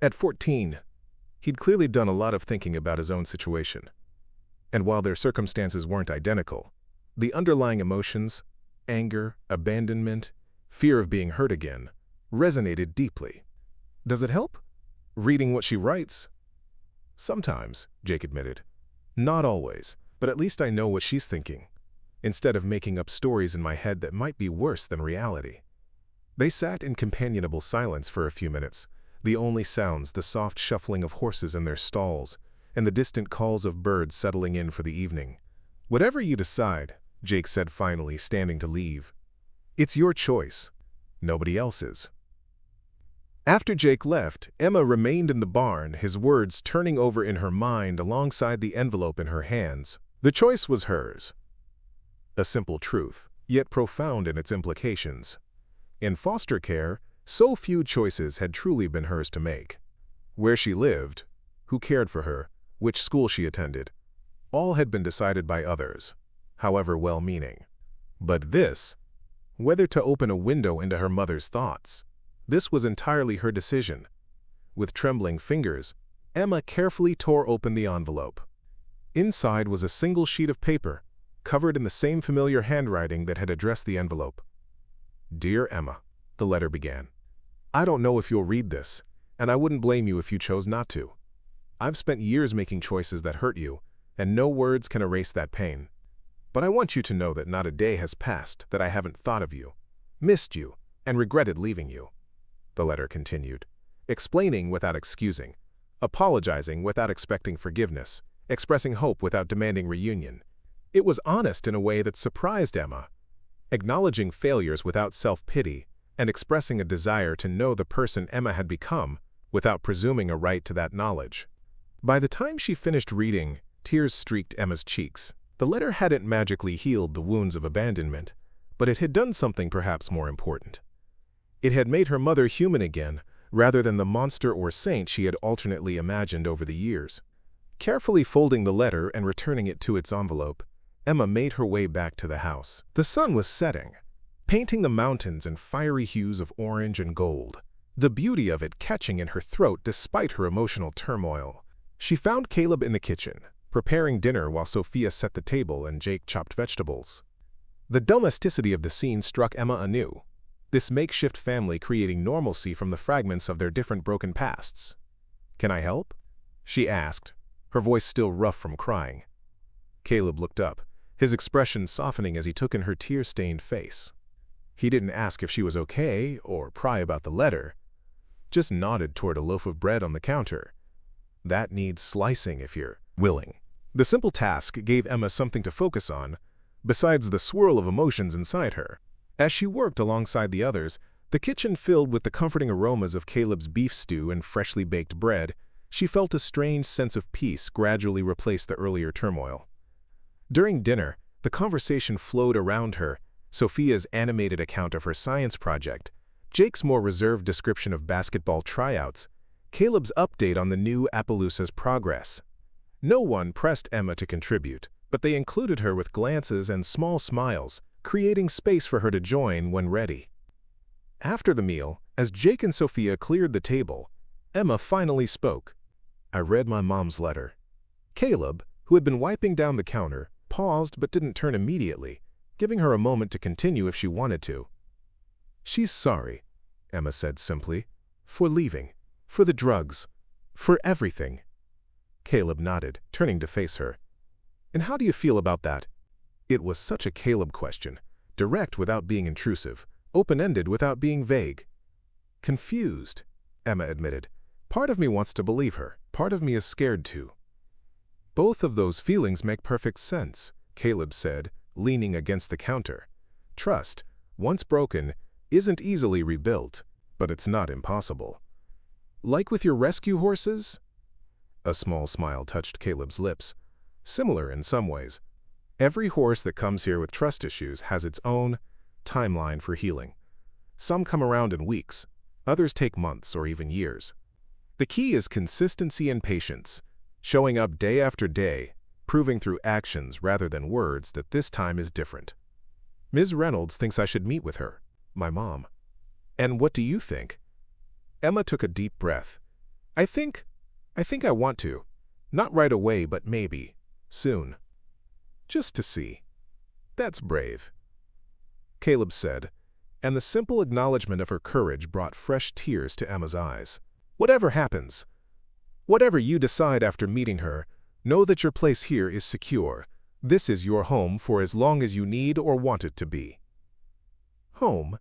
At 14, he'd clearly done a lot of thinking about his own situation. And while their circumstances weren't identical, the underlying emotions, anger, abandonment, fear of being hurt again, resonated deeply. "Does it help? Reading what she writes?" "Sometimes," Jake admitted. Not always, but at least I know what she's thinking, instead of making up stories in my head that might be worse than reality. They sat in companionable silence for a few minutes, the only sounds the soft shuffling of horses in their stalls and the distant calls of birds settling in for the evening. "Whatever you decide," Jake said finally, standing to leave. "It's your choice, nobody else's." After Jake left, Emma remained in the barn, his words turning over in her mind alongside the envelope in her hands. The choice was hers. A simple truth, yet profound in its implications. In foster care, so few choices had truly been hers to make. Where she lived, who cared for her, which school she attended, all had been decided by others, however well-meaning. But this, whether to open a window into her mother's thoughts, this was entirely her decision. With trembling fingers, Emma carefully tore open the envelope. Inside was a single sheet of paper, covered in the same familiar handwriting that had addressed the envelope. "Dear Emma," the letter began. "I don't know if you'll read this, and I wouldn't blame you if you chose not to. I've spent years making choices that hurt you, and no words can erase that pain. But I want you to know that not a day has passed that I haven't thought of you, missed you, and regretted leaving you." The letter continued, explaining without excusing, apologizing without expecting forgiveness, expressing hope without demanding reunion. It was honest in a way that surprised Emma, acknowledging failures without self-pity, and expressing a desire to know the person Emma had become without presuming a right to that knowledge. By the time she finished reading, tears streaked Emma's cheeks. The letter hadn't magically healed the wounds of abandonment, but it had done something perhaps more important. It had made her mother human again, rather than the monster or saint she had alternately imagined over the years. Carefully folding the letter and returning it to its envelope, Emma made her way back to the house. The sun was setting, painting the mountains in fiery hues of orange and gold, the beauty of it catching in her throat despite her emotional turmoil. She found Caleb in the kitchen, preparing dinner while Sophia set the table and Jake chopped vegetables. The domesticity of the scene struck Emma anew, this makeshift family creating normalcy from the fragments of their different broken pasts. "Can I help?" she asked, her voice still rough from crying. Caleb looked up, his expression softening as he took in her tear-stained face. He didn't ask if she was okay or pry about the letter, just nodded toward a loaf of bread on the counter. "That needs slicing if you're willing." The simple task gave Emma something to focus on, besides the swirl of emotions inside her. As she worked alongside the others, the kitchen filled with the comforting aromas of Caleb's beef stew and freshly baked bread, she felt a strange sense of peace gradually replace the earlier turmoil. During dinner, the conversation flowed around her, Sophia's animated account of her science project, Jake's more reserved description of basketball tryouts, Caleb's update on the new Appaloosa's progress. No one pressed Emma to contribute, but they included her with glances and small smiles, creating space for her to join when ready. After the meal, as Jake and Sophia cleared the table, Emma finally spoke. "I read my mom's letter." Caleb, who had been wiping down the counter, paused but didn't turn immediately, giving her a moment to continue if she wanted to. "She's sorry," Emma said simply, "for leaving, for the drugs, for everything." Caleb nodded, turning to face her. "And how do you feel about that?" It was such a Caleb question, direct without being intrusive, open-ended without being vague. "Confused," Emma admitted. "Part of me wants to believe her, part of me is scared too." "Both of those feelings make perfect sense," Caleb said, leaning against the counter. "Trust, once broken, isn't easily rebuilt, but it's not impossible." "Like with your rescue horses?" A small smile touched Caleb's lips. "Similar in some ways. Every horse that comes here with trust issues has its own timeline for healing. Some come around in weeks, others take months or even years. The key is consistency and patience, showing up day after day, proving through actions rather than words that this time is different. Ms. Reynolds thinks I should meet with her, my mom. And what do you think?" Emma took a deep breath. I think I want to. Not right away, but maybe. Soon. Just to see." "That's brave," Caleb said, and the simple acknowledgement of her courage brought fresh tears to Emma's eyes. "Whatever happens, whatever you decide after meeting her, Know that your place here is secure. This is your home for as long as you need or want it to be. Home?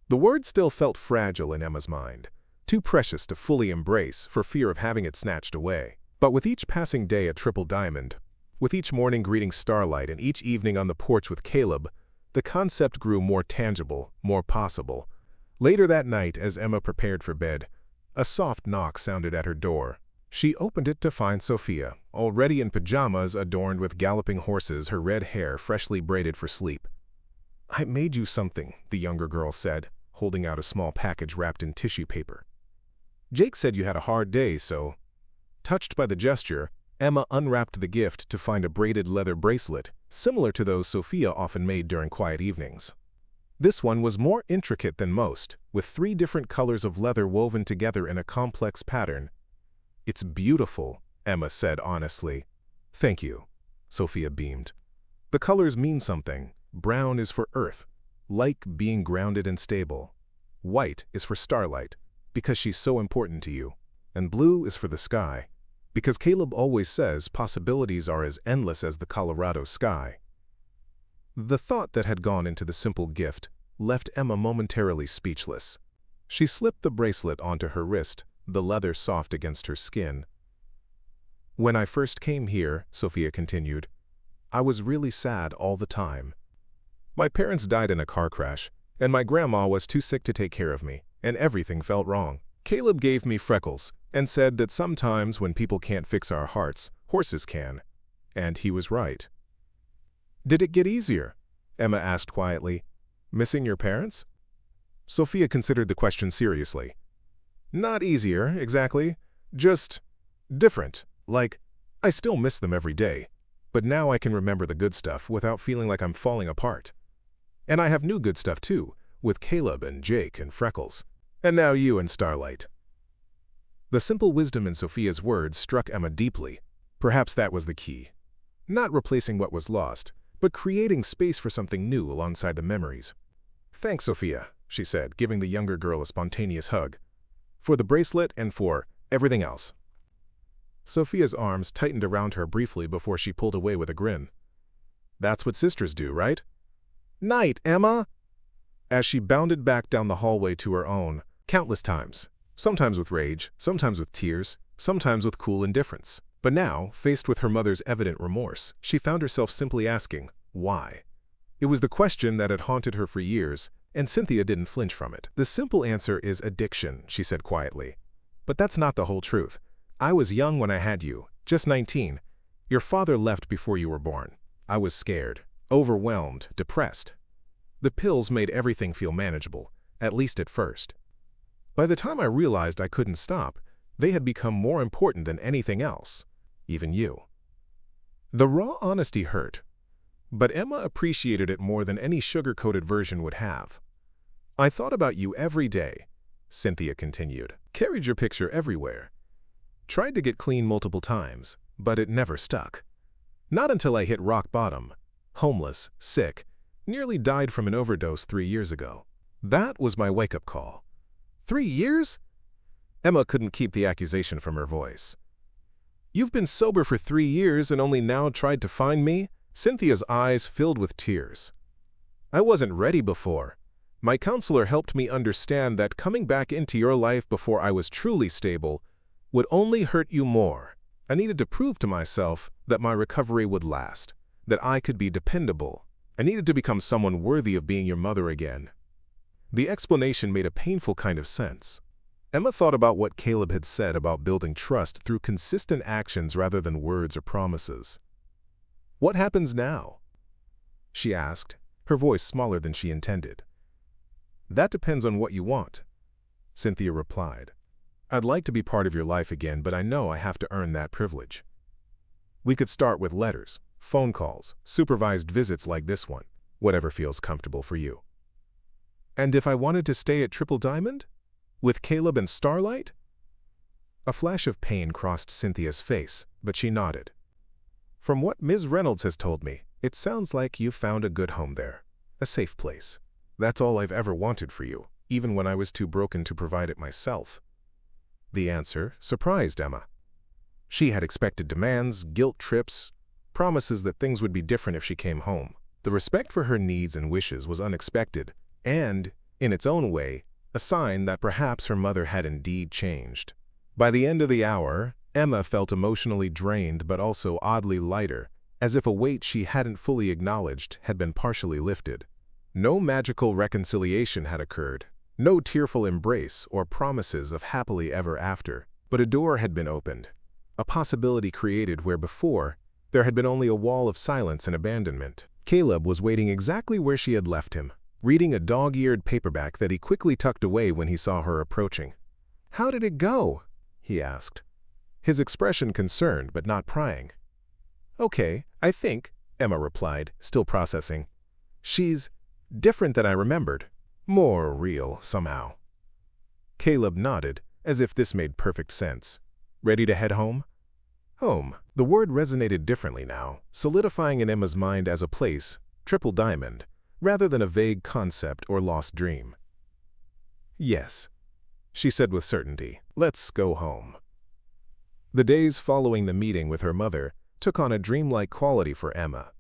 The word still felt fragile in Emma's mind, too precious to fully embrace for fear of having it snatched away. But with each passing day at Triple Diamond, with each morning greeting starlight and each evening on the porch with Caleb, the concept grew more tangible, more possible. Later that night, as Emma prepared for bed, a soft knock sounded at her door. She opened it to find Sophia, already in pajamas adorned with galloping horses, her red hair freshly braided for sleep. "I made you something," the younger girl said, holding out a small package wrapped in tissue paper. "Jake said you had a hard day, so—" Touched by the gesture, Emma unwrapped the gift to find a braided leather bracelet, similar to those Sophia often made during quiet evenings. This one was more intricate than most, with 3 different colors of leather woven together in a complex pattern. "It's beautiful," Emma said honestly. "Thank you," Sophia beamed. "The colors mean something. Brown is for earth, like being grounded and stable. White is for starlight, because she's so important to you. And blue is for the sky, because Caleb always says possibilities are as endless as the Colorado sky." The thought that had gone into the simple gift left Emma momentarily speechless. She slipped the bracelet onto her wrist, the leather soft against her skin. "When I first came here," Sophia continued, "I was really sad all the time. My parents died in a car crash, and my grandma was too sick to take care of me, and everything felt wrong. Caleb gave me freckles and said that sometimes when people can't fix our hearts, horses can. And he was right." "Did it get easier?" Emma asked quietly. "Missing your parents?" Sophia considered the question seriously. "Not easier, exactly. Just different. Like, I still miss them every day, but now I can remember the good stuff without feeling like I'm falling apart. And I have new good stuff too, with Caleb and Jake and Freckles. And now you and Starlight." The simple wisdom in Sophia's words struck Emma deeply. Perhaps that was the key. Not replacing what was lost, but creating space for something new alongside the memories. "Thanks, Sophia," she said, giving the younger girl a spontaneous hug. "For the bracelet and for everything else." Sophia's arms tightened around her briefly before she pulled away with a grin. "That's what sisters do, right?" "Night, Emma!" As she bounded back down the hallway to her own, countless times, sometimes with rage, sometimes with tears, sometimes with cool indifference. But now, faced with her mother's evident remorse, she found herself simply asking, why? It was the question that had haunted her for years, and Cynthia didn't flinch from it. "The simple answer is addiction," she said quietly. "But that's not the whole truth. I was young when I had you, just 19. Your father left before you were born. I was scared, overwhelmed, depressed. The pills made everything feel manageable, at least at first. By the time I realized I couldn't stop, they had become more important than anything else, even you." The raw honesty hurt, but Emma appreciated it more than any sugar-coated version would have. "I thought about you every day," Cynthia continued. "Carried your picture everywhere. Tried to get clean multiple times, but it never stuck. Not until I hit rock bottom, homeless, sick, nearly died from an overdose 3 years ago. That was my wake-up call." 3 years? Emma couldn't keep the accusation from her voice. "You've been sober for 3 years and only now tried to find me?" Cynthia's eyes filled with tears. "I wasn't ready before. My counselor helped me understand that coming back into your life before I was truly stable would only hurt you more. I needed to prove to myself that my recovery would last, that I could be dependable. I needed to become someone worthy of being your mother again." The explanation made a painful kind of sense. Emma thought about what Caleb had said about building trust through consistent actions rather than words or promises. "What happens now?" she asked, her voice smaller than she intended. "That depends on what you want," Cynthia replied. "I'd like to be part of your life again, but I know I have to earn that privilege. We could start with letters, phone calls, supervised visits like this one, whatever feels comfortable for you." "And if I wanted to stay at Triple Diamond? With Caleb and Starlight?" A flash of pain crossed Cynthia's face, but she nodded. "From what Ms. Reynolds has told me, it sounds like you've found a good home there, a safe place. That's all I've ever wanted for you, even when I was too broken to provide it myself." The answer surprised Emma. She had expected demands, guilt trips, promises that things would be different if she came home. The respect for her needs and wishes was unexpected and, in its own way, a sign that perhaps her mother had indeed changed. By the end of the hour, Emma felt emotionally drained but also oddly lighter, as if a weight she hadn't fully acknowledged had been partially lifted. No magical reconciliation had occurred, no tearful embrace or promises of happily ever after, but a door had been opened, a possibility created where before there had been only a wall of silence and abandonment. Caleb was waiting exactly where she had left him, reading a dog-eared paperback that he quickly tucked away when he saw her approaching. "How did it go?" he asked, his expression concerned but not prying. "Okay, I think," Emma replied, still processing. "She's different than I remembered. More real, somehow." Caleb nodded, as if this made perfect sense. "Ready to head home?" Home. The word resonated differently now, solidifying in Emma's mind as a place, Triple Diamond, rather than a vague concept or lost dream. "Yes," she said with certainty. "Let's go home." The days following the meeting with her mother took on a dreamlike quality for Emma.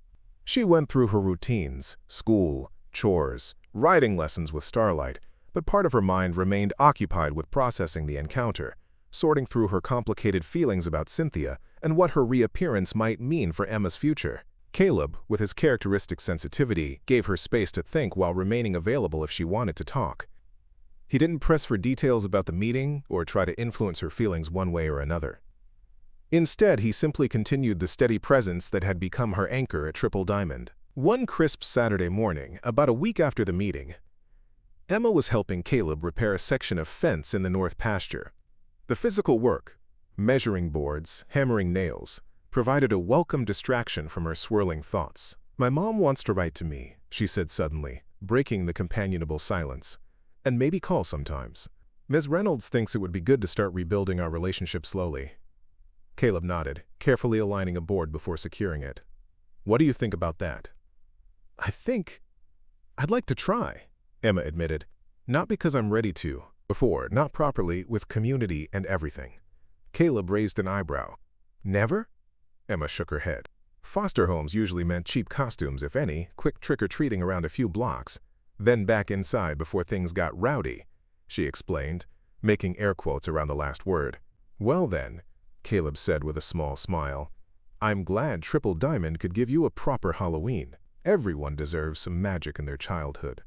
She went through her routines, school, chores, riding lessons with Starlight, but part of her mind remained occupied with processing the encounter, sorting through her complicated feelings about Cynthia and what her reappearance might mean for Emma's future. Caleb, with his characteristic sensitivity, gave her space to think while remaining available if she wanted to talk. He didn't press for details about the meeting or try to influence her feelings one way or another. Instead, he simply continued the steady presence that had become her anchor at Triple Diamond. One crisp Saturday morning, about a week after the meeting, Emma was helping Caleb repair a section of fence in the north pasture. The physical work, measuring boards, hammering nails, provided a welcome distraction from her swirling thoughts. "My mom wants to write to me," she said suddenly, breaking the companionable silence. "And maybe call sometimes. Ms. Reynolds thinks it would be good to start rebuilding our relationship slowly." Caleb nodded, carefully aligning a board before securing it. "What do you think about that?" "I think I'd like to try," Emma admitted. "Not because I'm ready to. Before, not properly, with community and everything." Caleb raised an eyebrow. "Never?" Emma shook her head. "Foster homes usually meant cheap costumes, if any, quick trick-or-treating around a few blocks, then back inside before things got rowdy," she explained, making air quotes around the last word. "Well then," Caleb said with a small smile, "I'm glad Triple Diamond could give you a proper Halloween. Everyone deserves some magic in their childhood."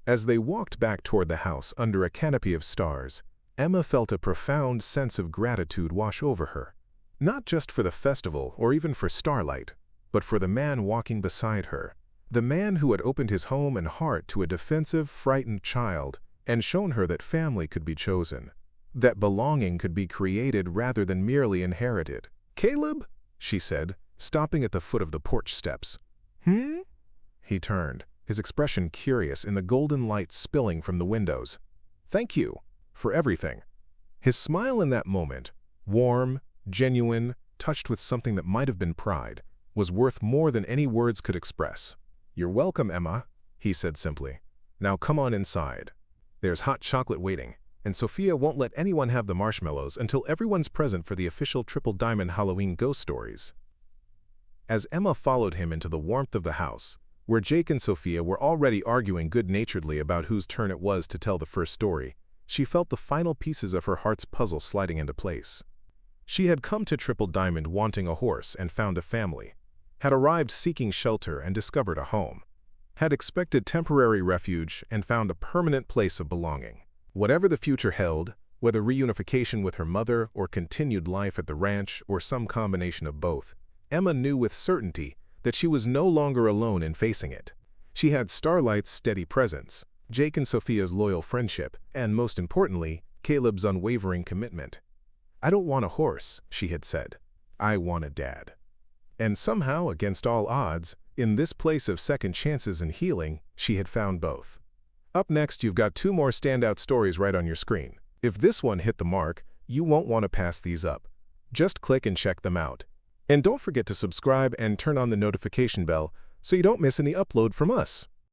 As they walked back toward the house under a canopy of stars, Emma felt a profound sense of gratitude wash over her. Not just for the festival or even for Starlight, but for the man walking beside her. The man who had opened his home and heart to a defensive, frightened child and shown her that family could be chosen, that belonging could be created rather than merely inherited. "Caleb?" she said, stopping at the foot of the porch steps. He turned, his expression curious in the golden light spilling from the windows. "Thank you for everything." His smile in that moment, warm, genuine, touched with something that might have been pride, was worth more than any words could express. "You're welcome, Emma," he said simply. "Now come on inside. There's hot chocolate waiting, and Sophia won't let anyone have the marshmallows until everyone's present for the official Triple Diamond Halloween ghost stories." As Emma followed him into the warmth of the house, where Jake and Sophia were already arguing good-naturedly about whose turn it was to tell the first story, she felt the final pieces of her heart's puzzle sliding into place. She had come to Triple Diamond wanting a horse and found a family, had arrived seeking shelter and discovered a home, had expected temporary refuge and found a permanent place of belonging. Whatever the future held, whether reunification with her mother or continued life at the ranch or some combination of both, Emma knew with certainty that she was no longer alone in facing it. She had Starlight's steady presence, Jake and Sophia's loyal friendship, and most importantly, Caleb's unwavering commitment. "I don't want a horse," she had said. "I want a dad." And somehow, against all odds, in this place of second chances and healing, she had found both. Up next, you've got 2 more standout stories right on your screen. If this one hit the mark, you won't want to pass these up. Just click and check them out. And don't forget to subscribe and turn on the notification bell so you don't miss any upload from us.